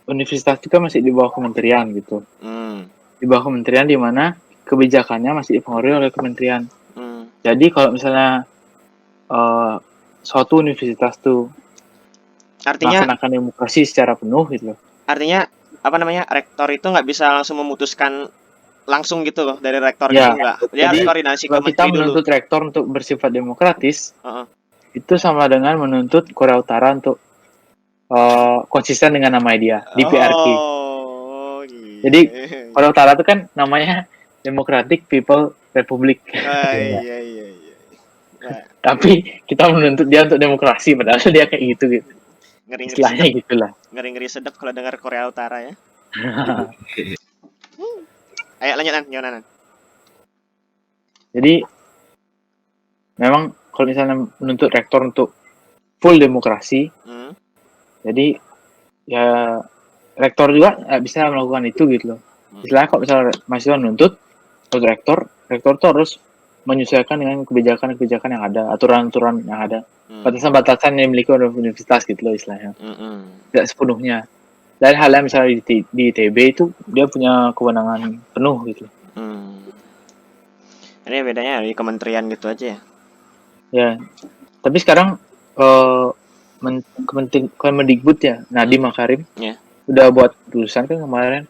universitas itu kan masih di bawah kementerian gitu. Di bawah kementerian di mana kebijakannya masih dipengaruhi oleh kementerian. Jadi kalau misalnya suatu universitas tuh artinya melaksanakan demokrasi secara penuh gitu. Artinya rektor itu nggak bisa langsung memutuskan langsung gitu loh dari rektor gitu nggak. Dia harus koordinasi ke menteri dulu. Kita menuntut rektor untuk bersifat demokratis, itu sama dengan menuntut Korea Utara untuk konsisten dengan nama dia di PRQ. Jadi Korea Utara itu kan namanya Democratic People Republic. Iya. Tapi kita menuntut dia untuk demokrasi, padahal dia kayak gitu. Istilahnya gitulah. Ngeri sedap kalau dengar Korea Utara ya. Ayo lanjut Nan. Jadi memang kalau misalnya menuntut rektor untuk full demokrasi, jadi ya rektor juga nggak bisa melakukan itu gitu loh. Istilahnya kalau misalnya mahasiswa menuntut untuk rektor tuh harus menyesuaikan dengan kebijakan-kebijakan yang ada, aturan-aturan yang ada, batasan-batasan yang dimiliki oleh universitas gitu loh istilahnya. Tidak sepenuhnya. Dan halnya misalnya di ITB itu dia punya kewenangan penuh gitu. Ini bedanya di kementerian gitu aja ya. Ya. Tapi sekarang Kemendikbud ya, Nadiem Makarim udah buat keputusan kan kemarin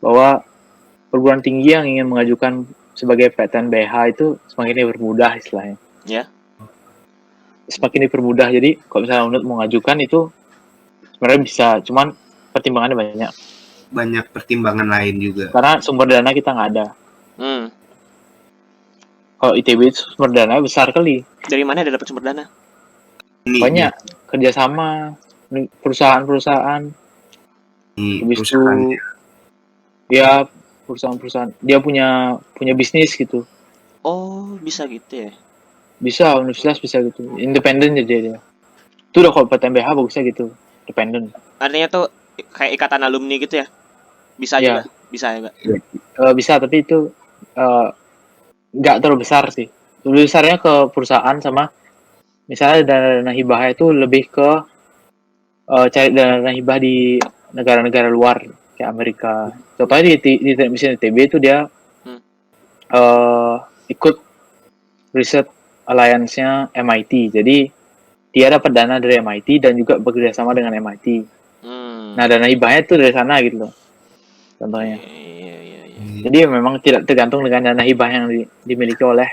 bahwa perguruan tinggi yang ingin mengajukan sebagai PTN-BH itu semakin dipermudah istilahnya. Semakin dipermudah. Jadi kalau misalnya UNUD mau mengajukan itu sebenarnya bisa, cuman pertimbangannya banyak. Banyak pertimbangan lain juga. Karena sumber dana kita nggak ada. Kalau ITB itu sumber dana besar kali. Dari mana dia dapat sumber dana? Ini banyak kerjasama perusahaan-perusahaan. Ini Habis itu perusahaan. ya perusahaan-perusahaan dia punya bisnis gitu. Oh, bisa gitu ya. Bisa universitas bisa gitu. Independen aja dia. Itu udah kalau PTNBH bagusnya gitu. Independen. Artinya tuh kayak ikatan alumni gitu ya. Bisa Ya, juga. Bisa juga. bisa tapi itu nggak terlalu besar sih. Lebih besarnya ke perusahaan sama misalnya dana hibah itu lebih ke cari dana hibah di negara-negara luar kayak Amerika. Contohnya di misalnya ITB itu dia ikut riset alliance-nya MIT. Jadi dia dapat dana dari MIT dan juga bekerja sama dengan MIT. Nah, dana hibahnya itu dari sana gitu loh. Contohnya. Iya. Jadi memang tidak tergantung dengan dana hibah yang dimiliki oleh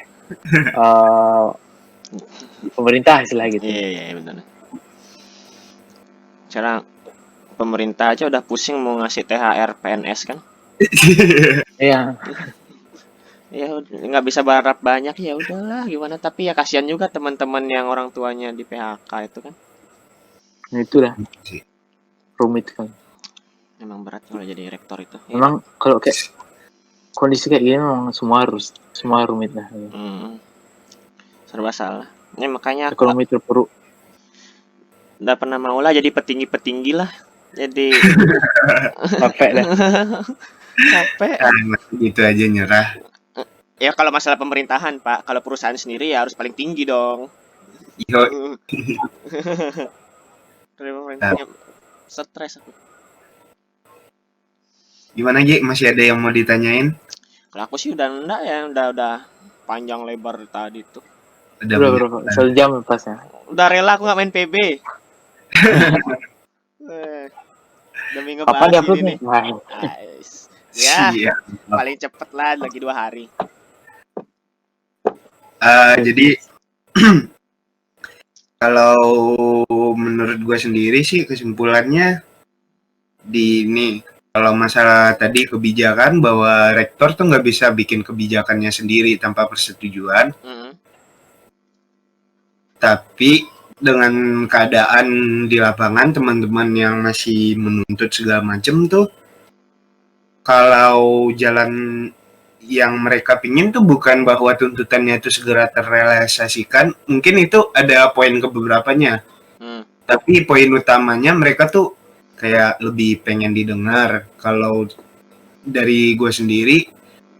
pemerintah istilah gitu. Iya, benar. Sekarang pemerintah aja udah pusing mau ngasih THR PNS kan. Iya. Ya nggak bisa berharap banyak, ya udahlah gimana, tapi ya kasihan juga teman-teman yang orang tuanya di PHK itu kan. Nah, itulah rumit kan. Memang berat kalau jadi rektor itu. Memang kalau kayak kondisi kayak gini memang semua rumit lah. Serba salah. Ini makanya aku Ekonomi terpuruk. udah pernah mau lah jadi petinggi lah. Jadi Capek dah. capek. Gitu aja nyerah. Ya kalau masalah pemerintahan, Pak, kalau perusahaan sendiri ya harus paling tinggi dong. Yo, Dari pemerintahnya stres aku. gimana Gi? Masih ada yang mau ditanyain? Kalau aku sih udah enggak ya, udah panjang lebar tadi tuh. Udah Udah banyak. berapa? 1 jam lepasnya. Udah rela aku nggak main PB. Demi Kapan ngebahas di-upload ini nih? nih. Nah, Ya, Siap. paling cepet lah lagi 2 hari. Jadi kalau menurut gue sendiri sih kesimpulannya di ini, kalau masalah tadi kebijakan bahwa rektor tuh nggak bisa bikin kebijakannya sendiri tanpa persetujuan, tapi dengan keadaan di lapangan teman-teman yang masih menuntut segala macem tuh, kalau jalan yang mereka pingin tuh bukan bahwa tuntutannya itu segera terrealisasikan, mungkin itu ada poin kebeberapanya. Tapi poin utamanya mereka tuh kayak lebih pengen didengar. Kalau dari gue sendiri,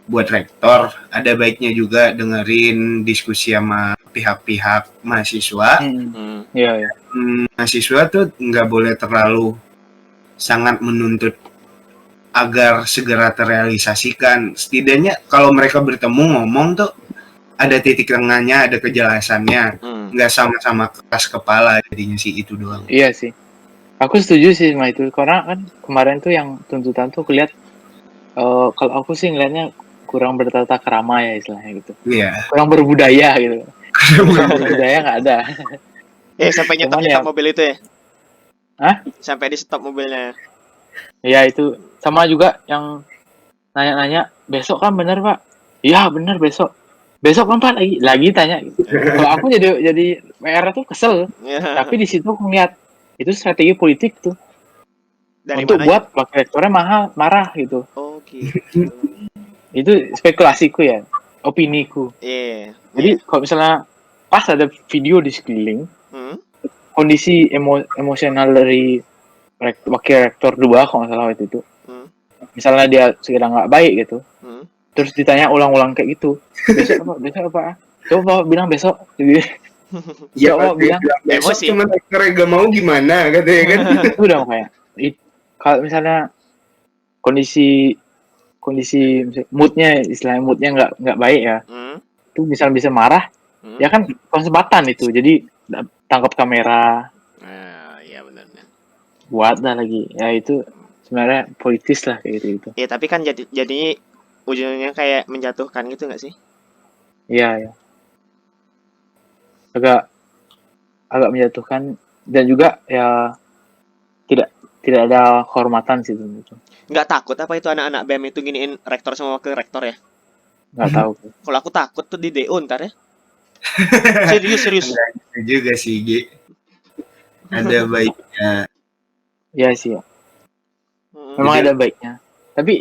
buat rektor ada baiknya juga dengerin diskusi sama pihak-pihak mahasiswa. Iya. Mahasiswa tuh nggak boleh terlalu sangat menuntut agar segera terrealisasikan. Setidaknya kalau mereka bertemu ngomong tuh ada titik tengahnya, ada kejelasannya, nggak sama-sama keras kepala, jadinya sih itu doang. Iya sih, aku setuju sih sama itu, karena kan kemarin tuh yang tuntutan tuh kelihat kalau aku sih ngeliatnya kurang bertata krama ya istilahnya gitu. Iya. Kurang berbudaya gitu. Kurang berbudaya nggak ada. Sampai nyetop mobil itu ya? Hah? Sampai di stop mobilnya. Iya itu. Sama juga yang nanya-nanya, besok kan bener Pak? Iya bener besok. Besok kan Pak lagi tanya. Kalau aku jadi PR tuh kesel. Tapi di situ aku ngeliat itu strategi politik tuh. Dari untuk buat wakil rektornya marah gitu. Oh gitu. Itu spekulasiku ya, opiniku. Jadi kalau misalnya pas ada video di sekeliling, kondisi emosional dari wakil rektor 2 kalau nggak salah waktu itu, misalnya dia sekiranya nggak baik gitu, terus ditanya ulang-ulang kayak gitu, besok apa? Coba bilang besok, jadi ya Pak bilang besok cuma rektornya gak mau gimana katanya kan. Itu udah kayak kalau misalnya kondisi moodnya nggak baik ya, itu misalnya bisa marah, ya kan kesempatan itu, jadi tangkap kamera, iya benar. buat dah lagi, ya itu sebenarnya politis lah kayak gitu. Iya tapi kan jadinya ujungnya kayak menjatuhkan gitu nggak sih? Iya. Agak menjatuhkan dan juga ya tidak ada kehormatan sih itu. Nggak takut apa itu anak-anak BEM itu giniin rektor sama wakil rektor ya? Nggak tahu. Kalau aku takut tuh di DO ntar ya. Serius. Juga sih Gi. ada baiknya. Iya sih ya. Mm-mm. Memang Jadi- ada baiknya. Tapi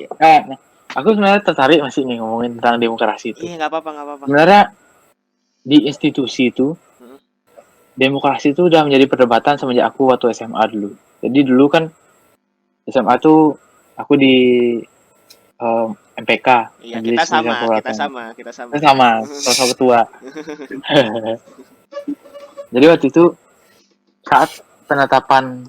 aku sebenarnya tertarik masih nih ngomongin tentang demokrasi itu. Iya, nggak apa-apa. Sebenarnya di institusi itu Hmm. demokrasi itu udah menjadi perdebatan semenjak aku waktu SMA dulu. Jadi dulu kan SMA tuh aku di MPK. Iya, Majelis kita sama, Permusyawaratan. kita sama. Kita sama, sama ketua. Jadi waktu itu saat penetapan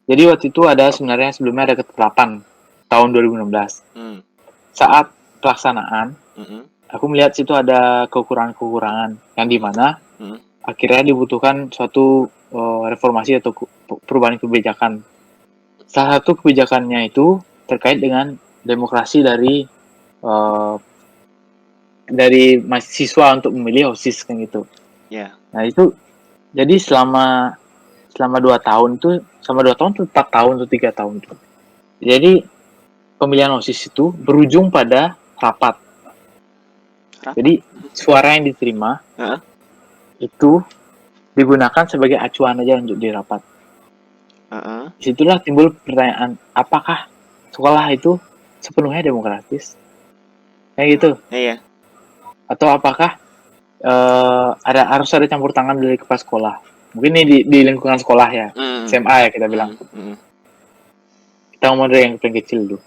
jadi waktu itu ada sebenarnya sebelumnya ada ketetapan tahun 2016. Hmm. Saat pelaksanaan Mm-mm. aku melihat situ ada kekurangan-kekurangan yang dimana Hmm. akhirnya dibutuhkan suatu reformasi atau perubahan kebijakan. Salah satu kebijakannya itu terkait dengan demokrasi dari mahasiswa untuk memilih OSIS kan gitu. Ya. Nah itu jadi selama 2 tahun tuh, selama 2 tahun tuh 4 tahun atau 3 tahun tuh. Jadi pemilihan OSIS itu berujung pada rapat. Jadi suara yang diterima Heeh. itu digunakan sebagai acuan aja untuk di rapat. Heeh. Disitulah timbul pertanyaan, apakah sekolah itu sepenuhnya demokratis? Kayak gitu. Iya. Atau apakah harus ada campur tangan dari kepala sekolah? Mungkin ini di lingkungan sekolah ya, SMA ya kita bilang. Kita ngomong dari yang paling kecil dulu.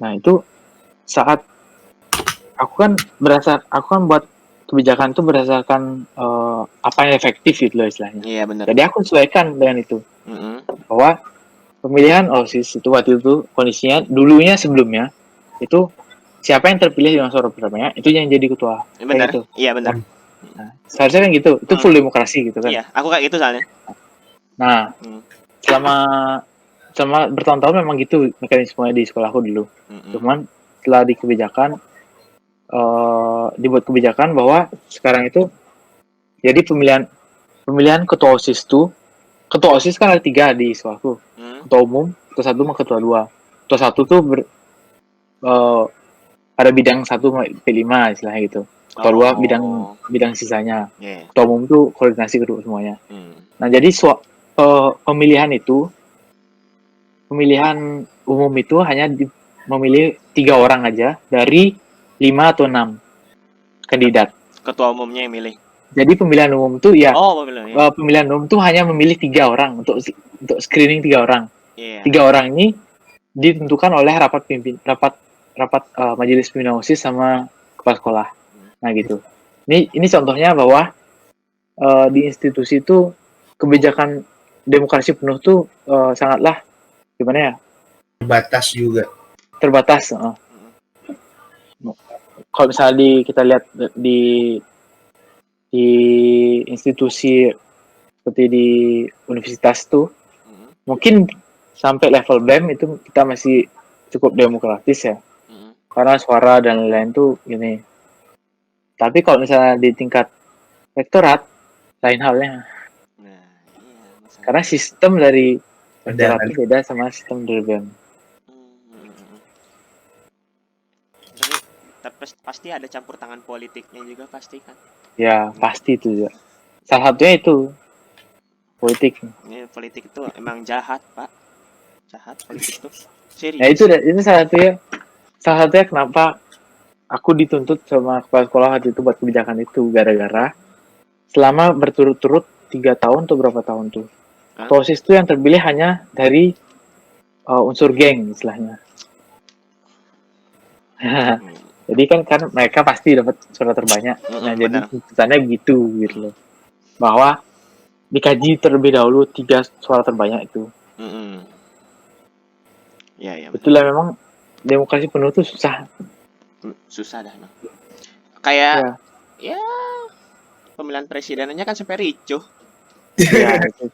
Nah itu saat aku kan buat kebijakan itu berdasarkan apa yang efektif gitu loh istilahnya. Iya benar. Jadi aku sesuaikan dengan itu. Bahwa pemilihan OSIS itu waktu itu kondisinya dulunya sebelumnya itu siapa yang terpilih dengan suara terbanyak itu yang jadi ketua. Benar. Gitu. Iya benar. Nah, seharusnya kan gitu. Itu full demokrasi gitu kan. Iya, aku kayak gitu soalnya. Nah, selama bertahun-tahun memang gitu mekanismenya di sekolahku dulu. Cuman setelah dibuat kebijakan bahwa sekarang itu jadi pemilihan ketua OSIS tuh, ketua OSIS kan ada 3 di sekolahku. Ketua umum, ketua 1 sama ketua 2. Ketua 1 tuh pada bidang 1 P5 istilahnya gitu. Ketua 2 bidang sisanya. Ketua umum tuh koordinasi kedua semuanya. Nah, jadi pemilihan umum itu hanya memilih 3 orang aja dari 5 atau 6 kandidat. Ketua umumnya yang milih. Jadi pemilihan umum tuh ya. Pemilihan umum tuh hanya memilih 3 orang untuk screening 3 orang. 3 orang ini ditentukan oleh rapat majelis pimpinan OSIS sama kepala sekolah. Nah gitu. Ini contohnya bahwa di institusi itu kebijakan demokrasi penuh tuh sangatlah gimana ya? Terbatas. Kalau misalnya kita lihat di institusi seperti di universitas tuh, mungkin sampai level BEM itu kita masih cukup demokratis ya, karena suara dan lain-lain tuh gini. Tapi kalau misalnya di tingkat rektorat lain halnya, karena sistem dari rektorat itu beda sama sistem dari BEM. Tapi pasti ada campur tangan politiknya juga pasti kan? Ya pasti itu ya. Salah satunya itu politik. Politik itu emang jahat pak, jahat politik itu. Serius. Nah itu salah satunya kenapa aku dituntut sama kepala sekolah waktu itu buat kebijakan itu gara-gara selama berturut-turut 3 tahun atau berapa tahun tuh proses itu yang terpilih hanya dari unsur geng istilahnya. Jadi kan mereka pasti dapat suara terbanyak. Nah jadi tuntutannya gitu loh, bahwa dikaji terlebih dahulu 3 suara terbanyak itu. Ya. Itulah memang demokrasi penuh tuh susah dah emang. Kayak ya pemilihan presidennya kan sampai ricuh. Ya, itu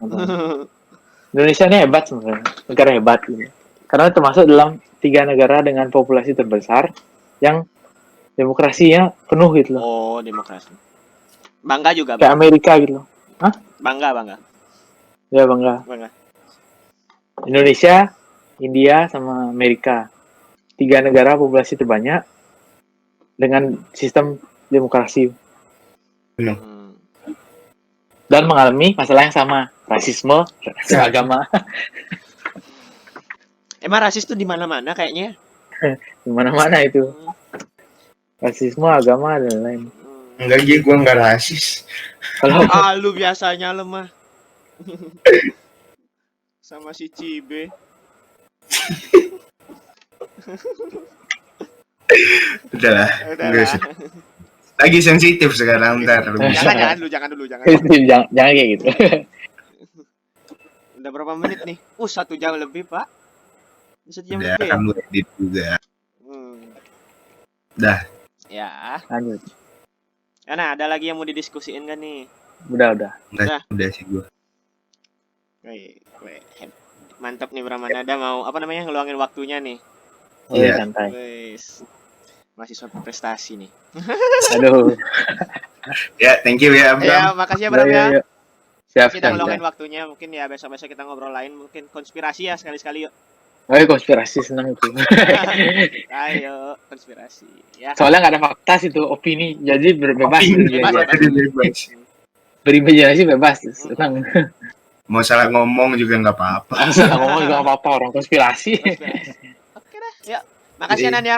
Indonesia ini hebat sebenarnya, negara hebat gitu. Karena termasuk dalam 3 negara dengan populasi terbesar yang demokrasinya penuh gitu loh. Oh, demokrasi. Bangga juga. Kayak Amerika gitu loh. Hah? Bangga. Ya bangga. Indonesia, India, sama Amerika. 3 negara populasi terbanyak dengan sistem demokrasi. dan mengalami masalah yang sama, rasisme agama. Emang rasis tuh di mana-mana kayaknya. Di mana-mana itu. Rasisme agama dan lain. Enggak, gue nggak rasis. Kalau Lu biasanya lemah. Sama si Cibe. Udahlah. Udah Nggak lah. usah. Lagi sensitif sekarang, ntar. Jangan dulu. jangan kayak gitu. Udah berapa menit nih? 1 jam lebih, Pak. 1 jam Udah lebih. kan lu edit juga. Dah. Ya. Lanjut. Nah, ada lagi yang mau didiskusiin kan nih? Udah. Udah sih gue. Mantap nih Bramanada, mau ngeluangin waktunya nih. Iya. Santai. Wes. Mahasiswa prestasi nih. Aduh. Ya, thank you ya, Ya, Bram. makasih ya Bram ya. Siap. Kita ngeluangin waktunya, mungkin ya besok-besok kita ngobrol lain, mungkin konspirasi ya sekali-sekali yuk. Konspirasi senang tuh. Ayo, konspirasi. Ya. Soalnya nggak ada fakta sih tuh, opini. Jadi bebas. Bebas. Berimajinasi bebas. Senang. Mau salah ngomong juga nggak apa-apa. Asal ngomong juga nggak apa-apa, orang konspirasi. Oke dah, yuk. Makasih ya Nan ya.